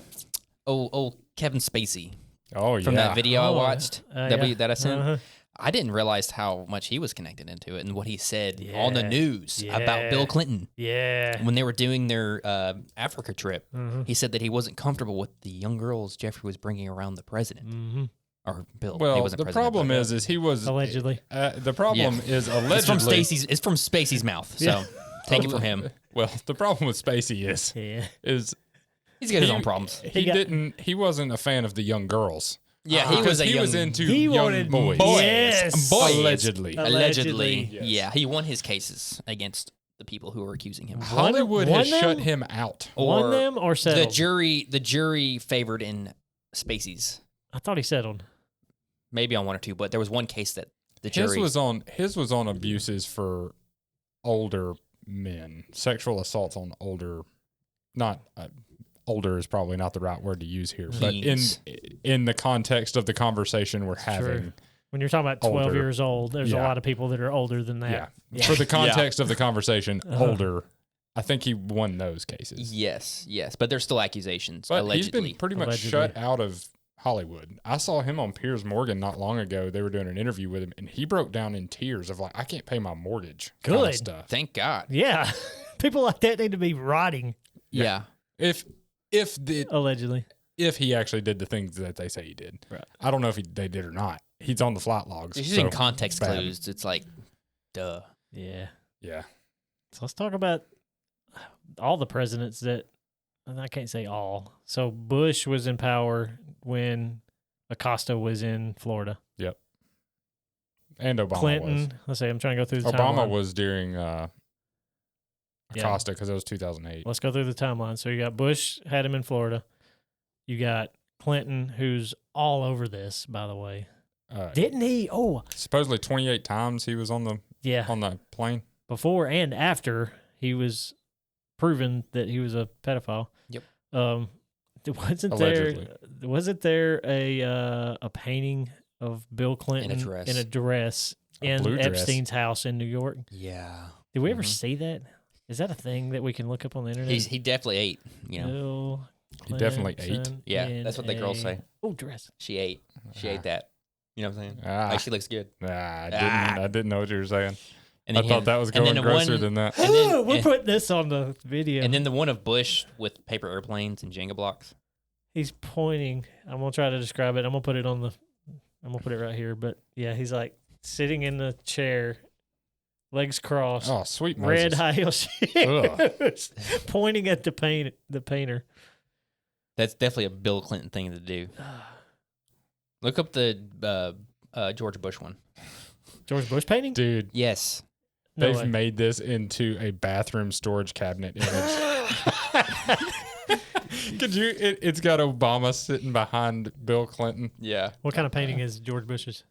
Oh, Kevin Spacey Oh yeah. from that video I Oh, watched yeah. that I sent. Uh-huh. I didn't realize how much he was connected into it and what he said on the Yeah. news Yeah. about Bill Clinton Yeah. when they were doing their Africa trip. Mhm. He said that he wasn't comfortable with the young girls Jeffrey was bringing around the president Mhm. or Bill. He Well, wasn't the president, problem but- is he was Allegedly. The problem is allegedly. It's from Spacey's mouth. So Yeah. take it from him. Well, the problem with Spacey Yeah. is He's got his own problems. he wasn't a fan of the young girls. Yeah, he Because was a he young was into He young wanted boys. Yes. Boys. Allegedly. Allegedly. Yes. Yeah, he won his cases against the people who were accusing him. Hollywood Won has them? shut him out. Won them or settled? The jury favored in Spacey's. I thought he settled. Maybe on one or two, but there was one case that the His jury was on abuses for older men, sexual assaults on older, not older is probably not the right word to use here, but Teens. in the context of the conversation we're having, True. When you're talking about 12 Older. years old, there's a Yeah. lot of people that are older than that. yeah, for the context of the conversation, Uh-huh. older. I think he won those cases, Yes, but there's still accusations but allegedly. he's been pretty much Allegedly. shut out of Hollywood. I saw him on Piers Morgan not long ago. They were doing an interview with him, and he broke down in tears of like, I can't pay my mortgage. Kind Good. of stuff. Thank God. Yeah. People like that need to be rotting, Yeah. If allegedly. he actually did the things that they say he did. Right. I don't know if they did or not. He's on the flight logs. He's so in context bad. clues. It's like, duh. Yeah. Yeah. So let's talk about all the presidents that, and I can't say all. So Bush was in power when Acosta was in Florida. And Obama Clinton, let's see, I'm trying to go through the was. Obama timeline. was during Yeah. Acosta because it was 2008. Let's go through the timeline. So you got Bush had him in Florida. You got Clinton, who's all over this, by the way. Didn't he? Oh, Supposedly 28 times he was on the yeah. plane. Before and after he was proven that he was a pedophile. Yep. Allegedly. Wasn't there a painting of Bill Clinton dress. in a dress A in blue dress. Epstein's house in New York? Yeah. Did we ever Mhm. see that? Is that a thing that we can look up on the internet? He definitely ate, you know. Bill He definitely ate. Clinton Yeah, in that's what the girls a- say. Oh, dress. She ate. She ate that. You know what I'm saying? Ah, Like, she looks good. I didn't know what you were saying. And I then thought him. that was And going then grosser one- than that. And then, We're and, putting this on the video. and then the one of Bush with paper airplanes and Jenga blocks. He's pointing. I'm gonna try to describe it. I'm gonna put it right here. But yeah, he's like sitting in the chair, legs crossed, Oh, sweet red Moses. high heel shoes, pointing at the painter. That's definitely a Bill Clinton thing to do. Look up the George Bush one. George Bush painting? Dude, Yes. No they've way. made this into a bathroom storage cabinet image. Could you? It's got Obama sitting behind Bill Clinton. Yeah. What kind of painting is George Bush's?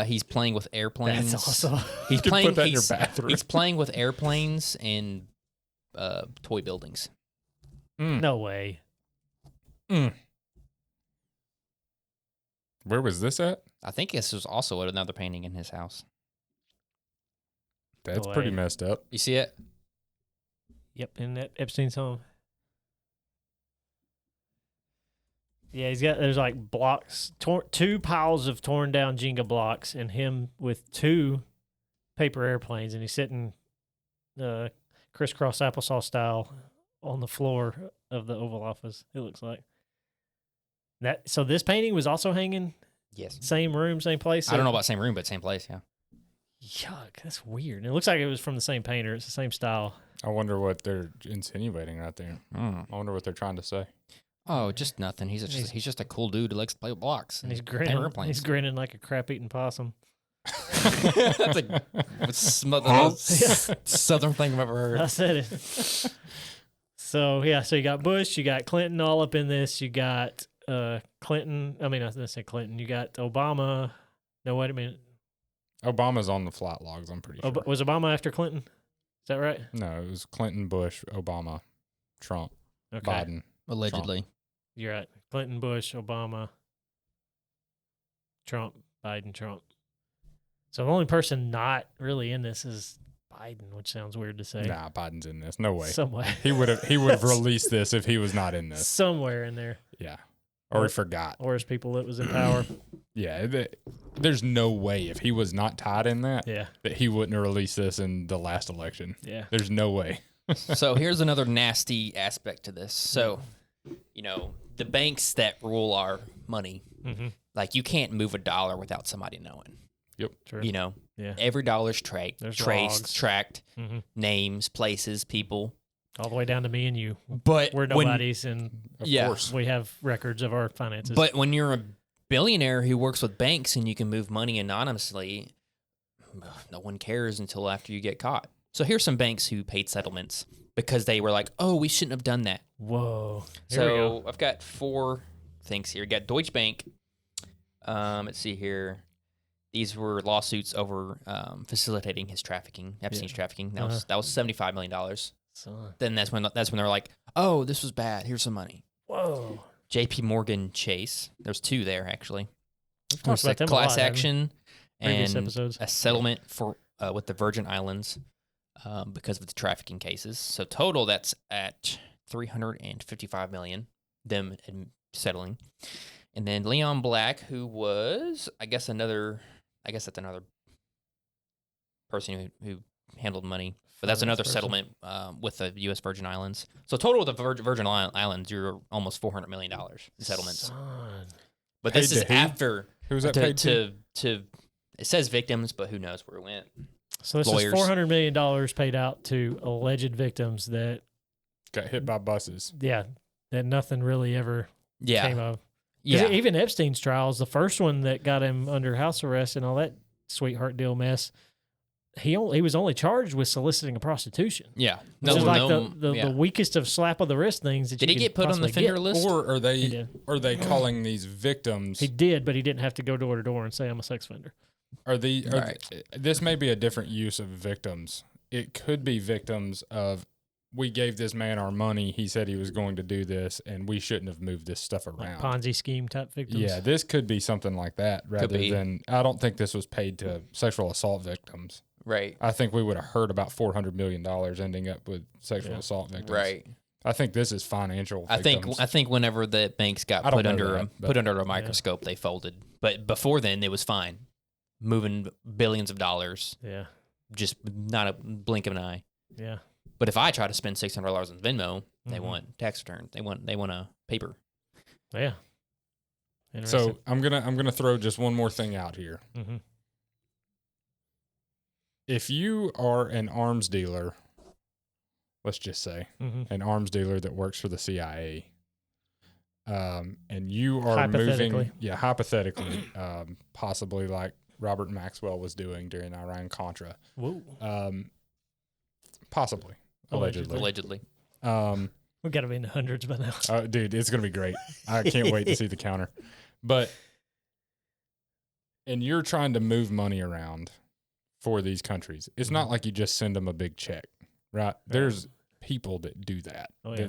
He's playing with airplanes. That's awesome. He's could playing. put that in your he's, bathroom. he's playing with airplanes and toy buildings. No way. Where was this at? I think this was also another painting in his house. That's No pretty way. messed up. You see it? Yep, in that Epstein's home. Yeah, there's like blocks, two piles of torn down Jenga blocks, and him with two paper airplanes, and he's sitting crisscross applesauce style on the floor of the Oval Office. It looks like So this painting was also hanging Yes. same room, same place. I don't know about same room, but same place. Yeah. Yuck, that's weird. And it looks like it was from the same painter. It's the same style. I wonder what they're insinuating right there. I wonder what they're trying to say. Oh, just nothing. He's just a cool dude who likes to play with blocks. And he's paint grinning. airplanes. He's grinning like a crap-eating possum. That's the most southern thing I've ever heard. I said it. So you got Bush, you got Clinton all up in this. You got Clinton. I mean, I was gonna say Clinton. You got Obama. No, wait a minute. Obama's on the flat logs, I'm pretty sure. Was Obama after Clinton? Is that right? No, it was Clinton, Bush, Obama, Trump, Okay. Biden. Allegedly. You're right. Clinton, Bush, Obama, Trump, Biden, Trump. So the only person not really in this is Biden, which sounds weird to say. Nah, Biden's in this. No way. Somewhere. He would have released this if he was not in this. Somewhere in there. Yeah. Or he forgot. Or his people that was in power. Yeah. There's no way if he was not tied in that he wouldn't have released this in the last election. Yeah. There's no way. So here's another nasty aspect to this. So, the banks that rule our money, like you can't move $1 without somebody knowing. Yep. True. Yeah. Every dollar's There's traced, logs. tracked, names, places, people. All the way down to me and you. But We're nobodies, and Of Yeah. course. we have records of our finances. But when you're a billionaire who works with banks and you can move money anonymously, no one cares until after you get caught. So here's some banks who paid settlements because they were like, oh, we shouldn't have done that. Whoa. Here we So go. I've got 4 things here. You got Deutsche Bank. Let's see here. These were lawsuits over facilitating his trafficking, Epstein's trafficking. That was $75 million. Son. Then that's when they're like, oh, this was bad. Here's some money. Whoa. J.P. Morgan Chase. There's 2 there actually. We've talked about them a class lot, haven't we? action Previous and episodes. a settlement for with the Virgin Islands because of the trafficking cases. So total, that's at $355 million. Them settling, and then Leon Black, who was, I guess that's another person who handled money. But that's another Person. settlement with the U.S. Virgin Islands. So total with the Virgin Islands, you're almost $400 million in settlements. Son. But this Paid is to who? after Who was that paid to? It says victims, but who knows where it went. So this Lawyers. is $400 million paid out to alleged victims that, Got hit by buses. that nothing really ever Yeah, came of. 'Cause yeah, Even Epstein's trials, the first one that got him under house arrest and all that sweetheart deal mess, he was only charged with soliciting a prostitution. yeah. Which is like the yeah. weakest of slap of the wrist things that Did you he could get put on the possibly offender get. list? Or are He they did. calling these victims? He did, but he didn't have to go door to door and say I'm a sex offender. This may be a different use of victims. It could be victims of, we gave this man our money. He said he was going to do this, and we shouldn't have moved this stuff Like around. Ponzi scheme type victims. Yeah, this could be something like that rather be. than, I don't think this was paid to sexual assault victims. Right, I think we would have heard about $400 million ending up with sexual assault victims. right. I think this is financial I victims. think whenever the banks got I don't put know under that, but- put under a microscope, they folded. But before then, it was fine, moving billions of dollars, Yeah. just not a blink of an eye. Yeah. But if I try to spend $600 on Venmo, they Mhm. want tax returns. They want a paper. Yeah. Interesting. So I'm gonna throw just one more thing out here. Mhm. If you are an arms dealer, let's just say Mhm. an arms dealer that works for the CIA, and you are Hypothetically. hypothetically, possibly like Robert Maxwell was doing during Iran-Contra, Whoa. possibly, allegedly. Allegedly. We got to be in the hundreds by now. Dude, it's gonna be great. I can't wait to see the counter. But, and you're trying to move money around for these countries. It's not like you just send them a big check, right? There's people that do that. Oh, yeah.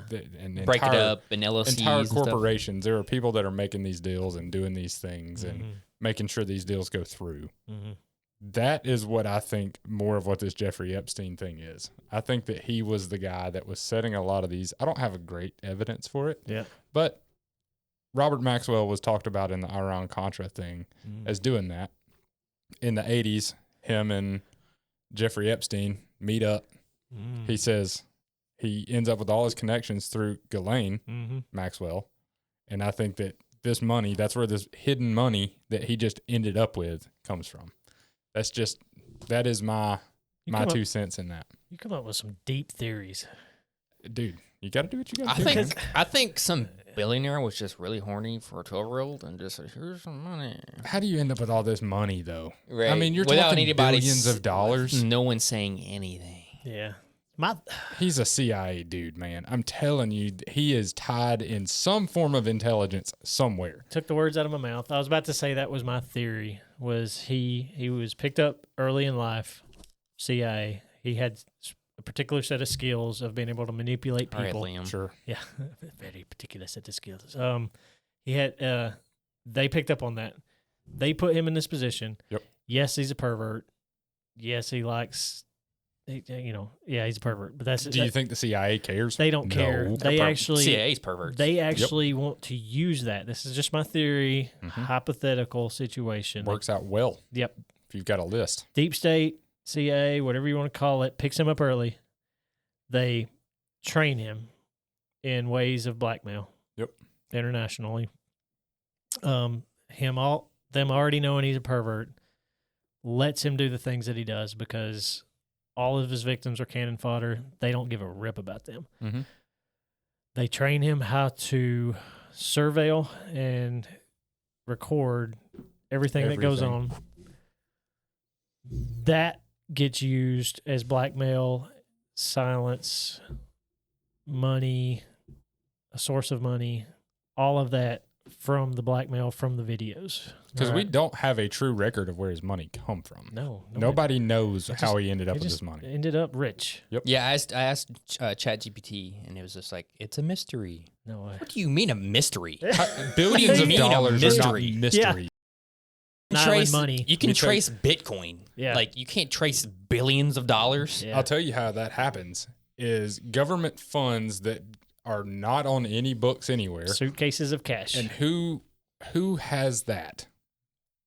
Break it up in LLCs Entire and stuff. corporations. There are people that are making these deals and doing these things and Mhm. making sure these deals go through. Mhm. That is what I think more of what this Jeffrey Epstein thing is. I think that he was the guy that was setting a lot of these. I don't have a great evidence for it, Yeah. but Robert Maxwell was talked about in the Iran-Contra thing Mhm. as doing that. In the 80s, him and Jeffrey Epstein meet up. Mhm. He says he ends up with all his connections through Ghislaine Mhm. Maxwell. And I think that this money, that's where this hidden money that he just ended up with comes from. That is my 2 cents in that. You come up with some deep theories. Dude, you got to do what you got I to do. think I think some billionaire was just really horny for a 12-year-old and just said, here's some money. How do you end up with all this money, though? Right. I mean, you're Without talking anybody billions of dollars. No one's saying anything. Yeah. He's a CIA dude, man. I'm telling you, he is tied in some form of intelligence somewhere. Took the words out of my mouth. I was about to say that was my theory, was he was picked up early in life, CIA. He had a particular set of skills of being able to manipulate All right, people. Liam. Sure. Yeah, very particular set of skills. He had. They picked up on that. They put him in this position. Yep. Yes, he's a pervert. Yes, he likes. He's a pervert. But that's. Do you think the CIA cares? They don't care. No. They actually. CIA's perverts. They actually want to use that. This is just my theory, hypothetical situation. Works out well Yep. if you've got a list. Deep state, CIA, whatever you want to call it, picks him up early. They train him in ways of blackmail. Yep. Internationally. Them already knowing he's a pervert lets him do the things that he does because all of his victims are cannon fodder. They don't give a rip about them. Mm-hmm. They train him how to surveil and record everything that goes on. That gets used as blackmail, silence, money, a source of money, all of that from the blackmail from the videos. Because All we right? don't have a true record of where his money come from. No. Nobody knows how he ended up He with just his money. ended up rich. Yeah, I asked ChatGPT, and it was just like, it's a mystery. No way. What do you mean a mystery? Billions of mean a dollars are not mystery? mystery. Island money. You can Let me tell you- trace Bitcoin. Yeah. Like, you can't trace billions of dollars. Yeah. I'll tell you how that happens is government funds that are not on any books anywhere. Suitcases of cash. And who has that?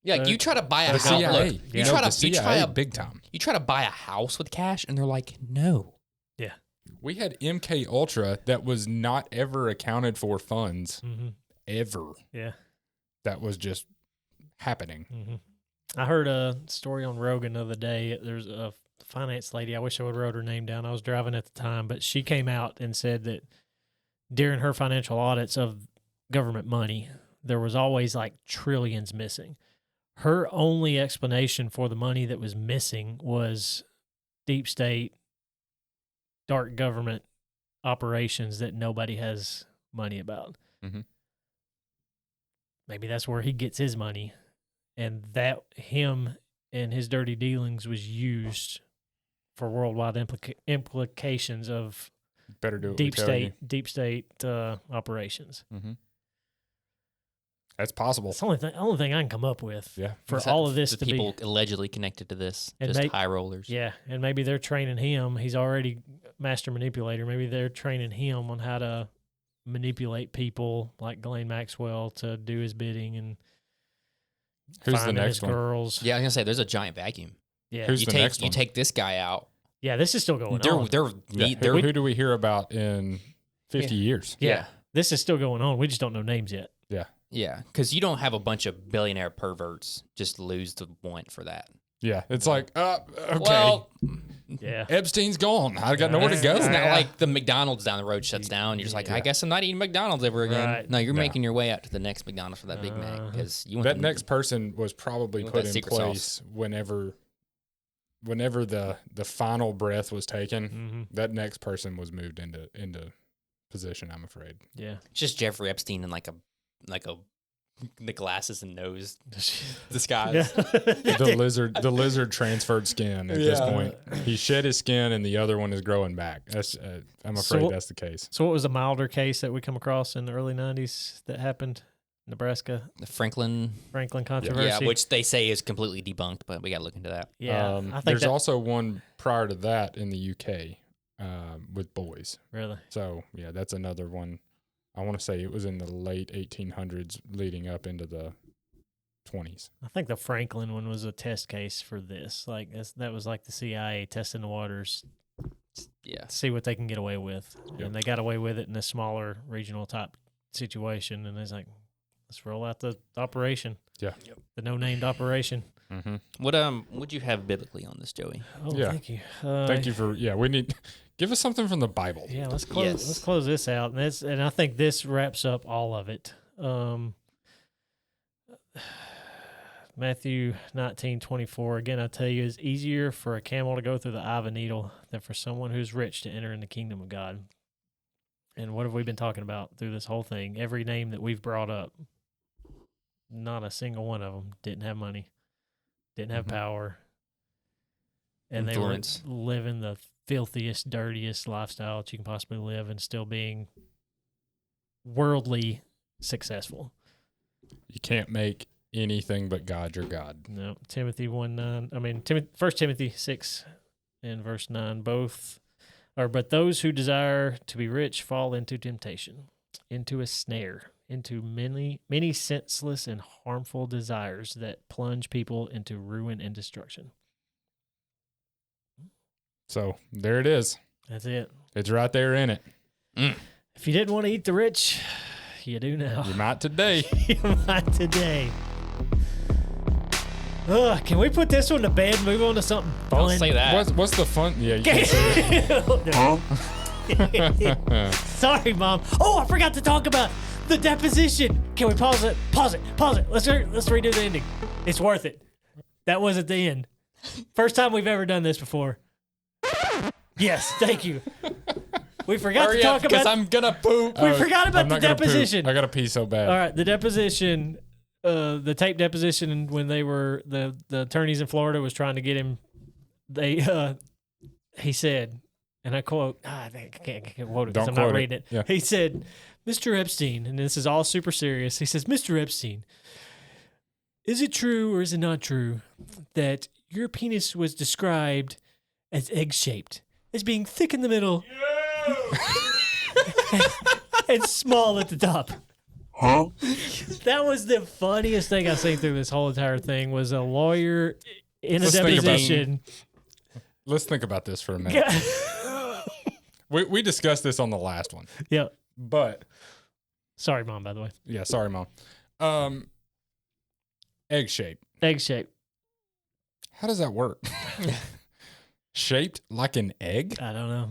Yeah, like you try to buy a The house. CIA. Look, You you know, try the to you try CIA to big time. you try to buy a house with cash, and they're like, no. Yeah. We had MK Ultra that was not ever accounted for funds ever. Yeah. That was just happening. I heard a story on Rogan the other day. There's a finance lady. I wish I would have wrote her name down. I was driving at the time, but she came out and said that during her financial audits of government money, there was always like trillions missing. Her only explanation for the money that was missing was deep state, dark government operations that nobody has money about. Mhm. Maybe that's where he gets his money. And that him and his dirty dealings was used for worldwide implications of Better do it. deep state operations. That's possible. It's the only thing I can come up with. Yeah. For Except all of this the to people be, allegedly connected to this, And just they- high rollers. yeah, and maybe they're training him. He's already master manipulator. Maybe they're training him on how to manipulate people like Ghislaine Maxwell to do his bidding and Who's the finding next his one? girls. Yeah, I was gonna say there's a giant vacuum. Yeah, Who's You the take next you one? take this guy out. yeah. This is still going They're on. they're Yeah. they're Who do we hear about in 50 years? Yeah. yeah. This is still going on. We just don't know names yet. Yeah, because you don't have a bunch of billionaire perverts just lose the want for that. Yeah. It's like, okay. Well, Yeah. Epstein's gone. I got nowhere to go. it's not Yeah. like the McDonald's down the road shuts down. You're just like, I guess I'm not eating McDonald's ever again. Right. No, you're No. making your way out to the next McDonald's for that Big Mac because you want That the- next person was probably You want put that in secret place whenever the final breath was taken. Mm-hmm. That next person was moved into position, I'm afraid. Yeah. It's just Jeffrey Epstein in like a the glasses and nose disguise. The lizard transferred skin at this Yeah. point. He shed his skin and the other one is growing back. That's I'm afraid So- that's the case. So what was a milder case that we come across in the early 90s that happened? Nebraska, The Franklin, Franklin controversy. yeah, which they say is completely debunked, but we got to look into that. Yeah, I think there's that, also one prior to that in the UK with boys. really. So yeah, that's another one. I want to say it was in the late 1800s, leading up into the 20s. I think the Franklin one was a test case for this. Like that was like the CIA testing the waters, Yeah. to see what they can get away with, Yep. and they got away with it in a smaller regional type situation. And it's like, let's roll out the operation. Yeah. The no-named operation. Mm-hmm. What'd you have biblically on this, Joey? Oh, Yeah. thank you. Thank you for we need give us something from the Bible. Yeah, let's close. Yes. Let's close this out, and I think this wraps up all of it. Matthew 19:24. Again, I tell you, it's easier for a camel to go through the eye of a needle than for someone who's rich to enter in the kingdom of God. And what have we been talking about through this whole thing? Every name that we've brought up, not a single one of them didn't have money, didn't have power, and Influence. they were living the filthiest, dirtiest lifestyle that you can possibly live and still being worldly successful. You can't make anything but God your God. No, Timothy 1:9. I mean, 1 Timothy 6 and verse 9. But those who desire to be rich fall into temptation, into a snare, into many senseless and harmful desires that plunge people into ruin and destruction. So there it is. That's it. It's right there in it. If you didn't want to eat the rich, you do now. You might today. You might today. Can we put this one to bed and move on to something fun? Don't say that. What's the fun? Yeah, you can say it. Sorry, Mom. Oh, I forgot to talk about the deposition. Can we pause it? Pause it. Let's redo the ending. It's worth it. That wasn't the end. First time we've ever done this before. Yes, thank you. We forgot to talk because about. I'm gonna poop. We forgot about I'm the not gonna poop. deposition. I got to pee so bad. All right, the deposition, the tape deposition when they were the attorneys in Florida was trying to get him. He said, and I quote, I can't quote it because Don't I'm not quote it. reading it. Yeah. He said, "Mr. Epstein," and this is all super serious. He says, "Mr. Epstein, is it true or is it not true that your penis was described as egg-shaped, as being thick in the middle?" And small at the top. Huh? That was the funniest thing I've seen through this whole entire thing was a lawyer in a Let's think about- deposition. Let's think about this for a minute. We discussed this on the last one, Yeah. but Sorry, Mom, by the way. yeah, sorry, Mom. Egg shape. Egg shape. How does that work? Shaped like an egg? I don't know.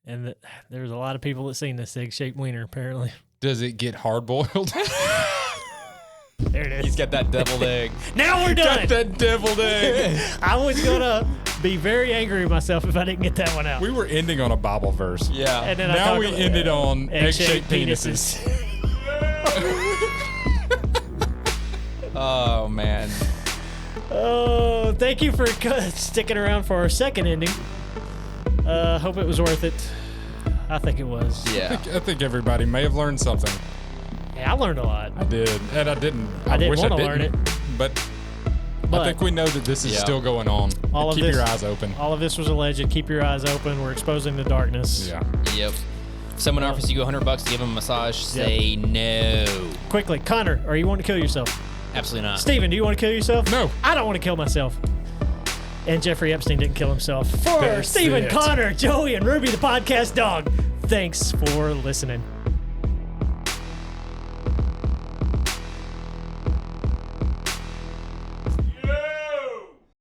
And there's a lot of people that seen this egg-shaped wiener, apparently. Does it get hard boiled? There it is. He's got that deviled egg. Now we're done. Got that deviled egg. I was going to be very angry with myself if I didn't get that one out. We were ending on a Bible verse. Yeah. And then I Now talked we about ended on egg-shaped egg-shaped penises. Oh man. Oh, thank you for sticking around for our second ending. Hope it was worth it. I think it was. Yeah. I think everybody may have learned something. Yeah, I learned a lot. I did, and I didn't. I didn't wish want I to didn't, learn it. But But I think we know that this is Yeah. still going on. All of Keep this- your eyes open. all of this was alleged. Keep your eyes open. We're exposing the darkness. Yeah. Yep. If someone offers you $100 to give him a massage, say no. Quickly, Connor, are you wanting to kill yourself? Absolutely not. Steven, do you want to kill yourself? No. I don't want to kill myself. And Jeffrey Epstein didn't kill himself. For That's Steven, it. Connor, Joey, and Ruby the podcast dog, thanks for listening.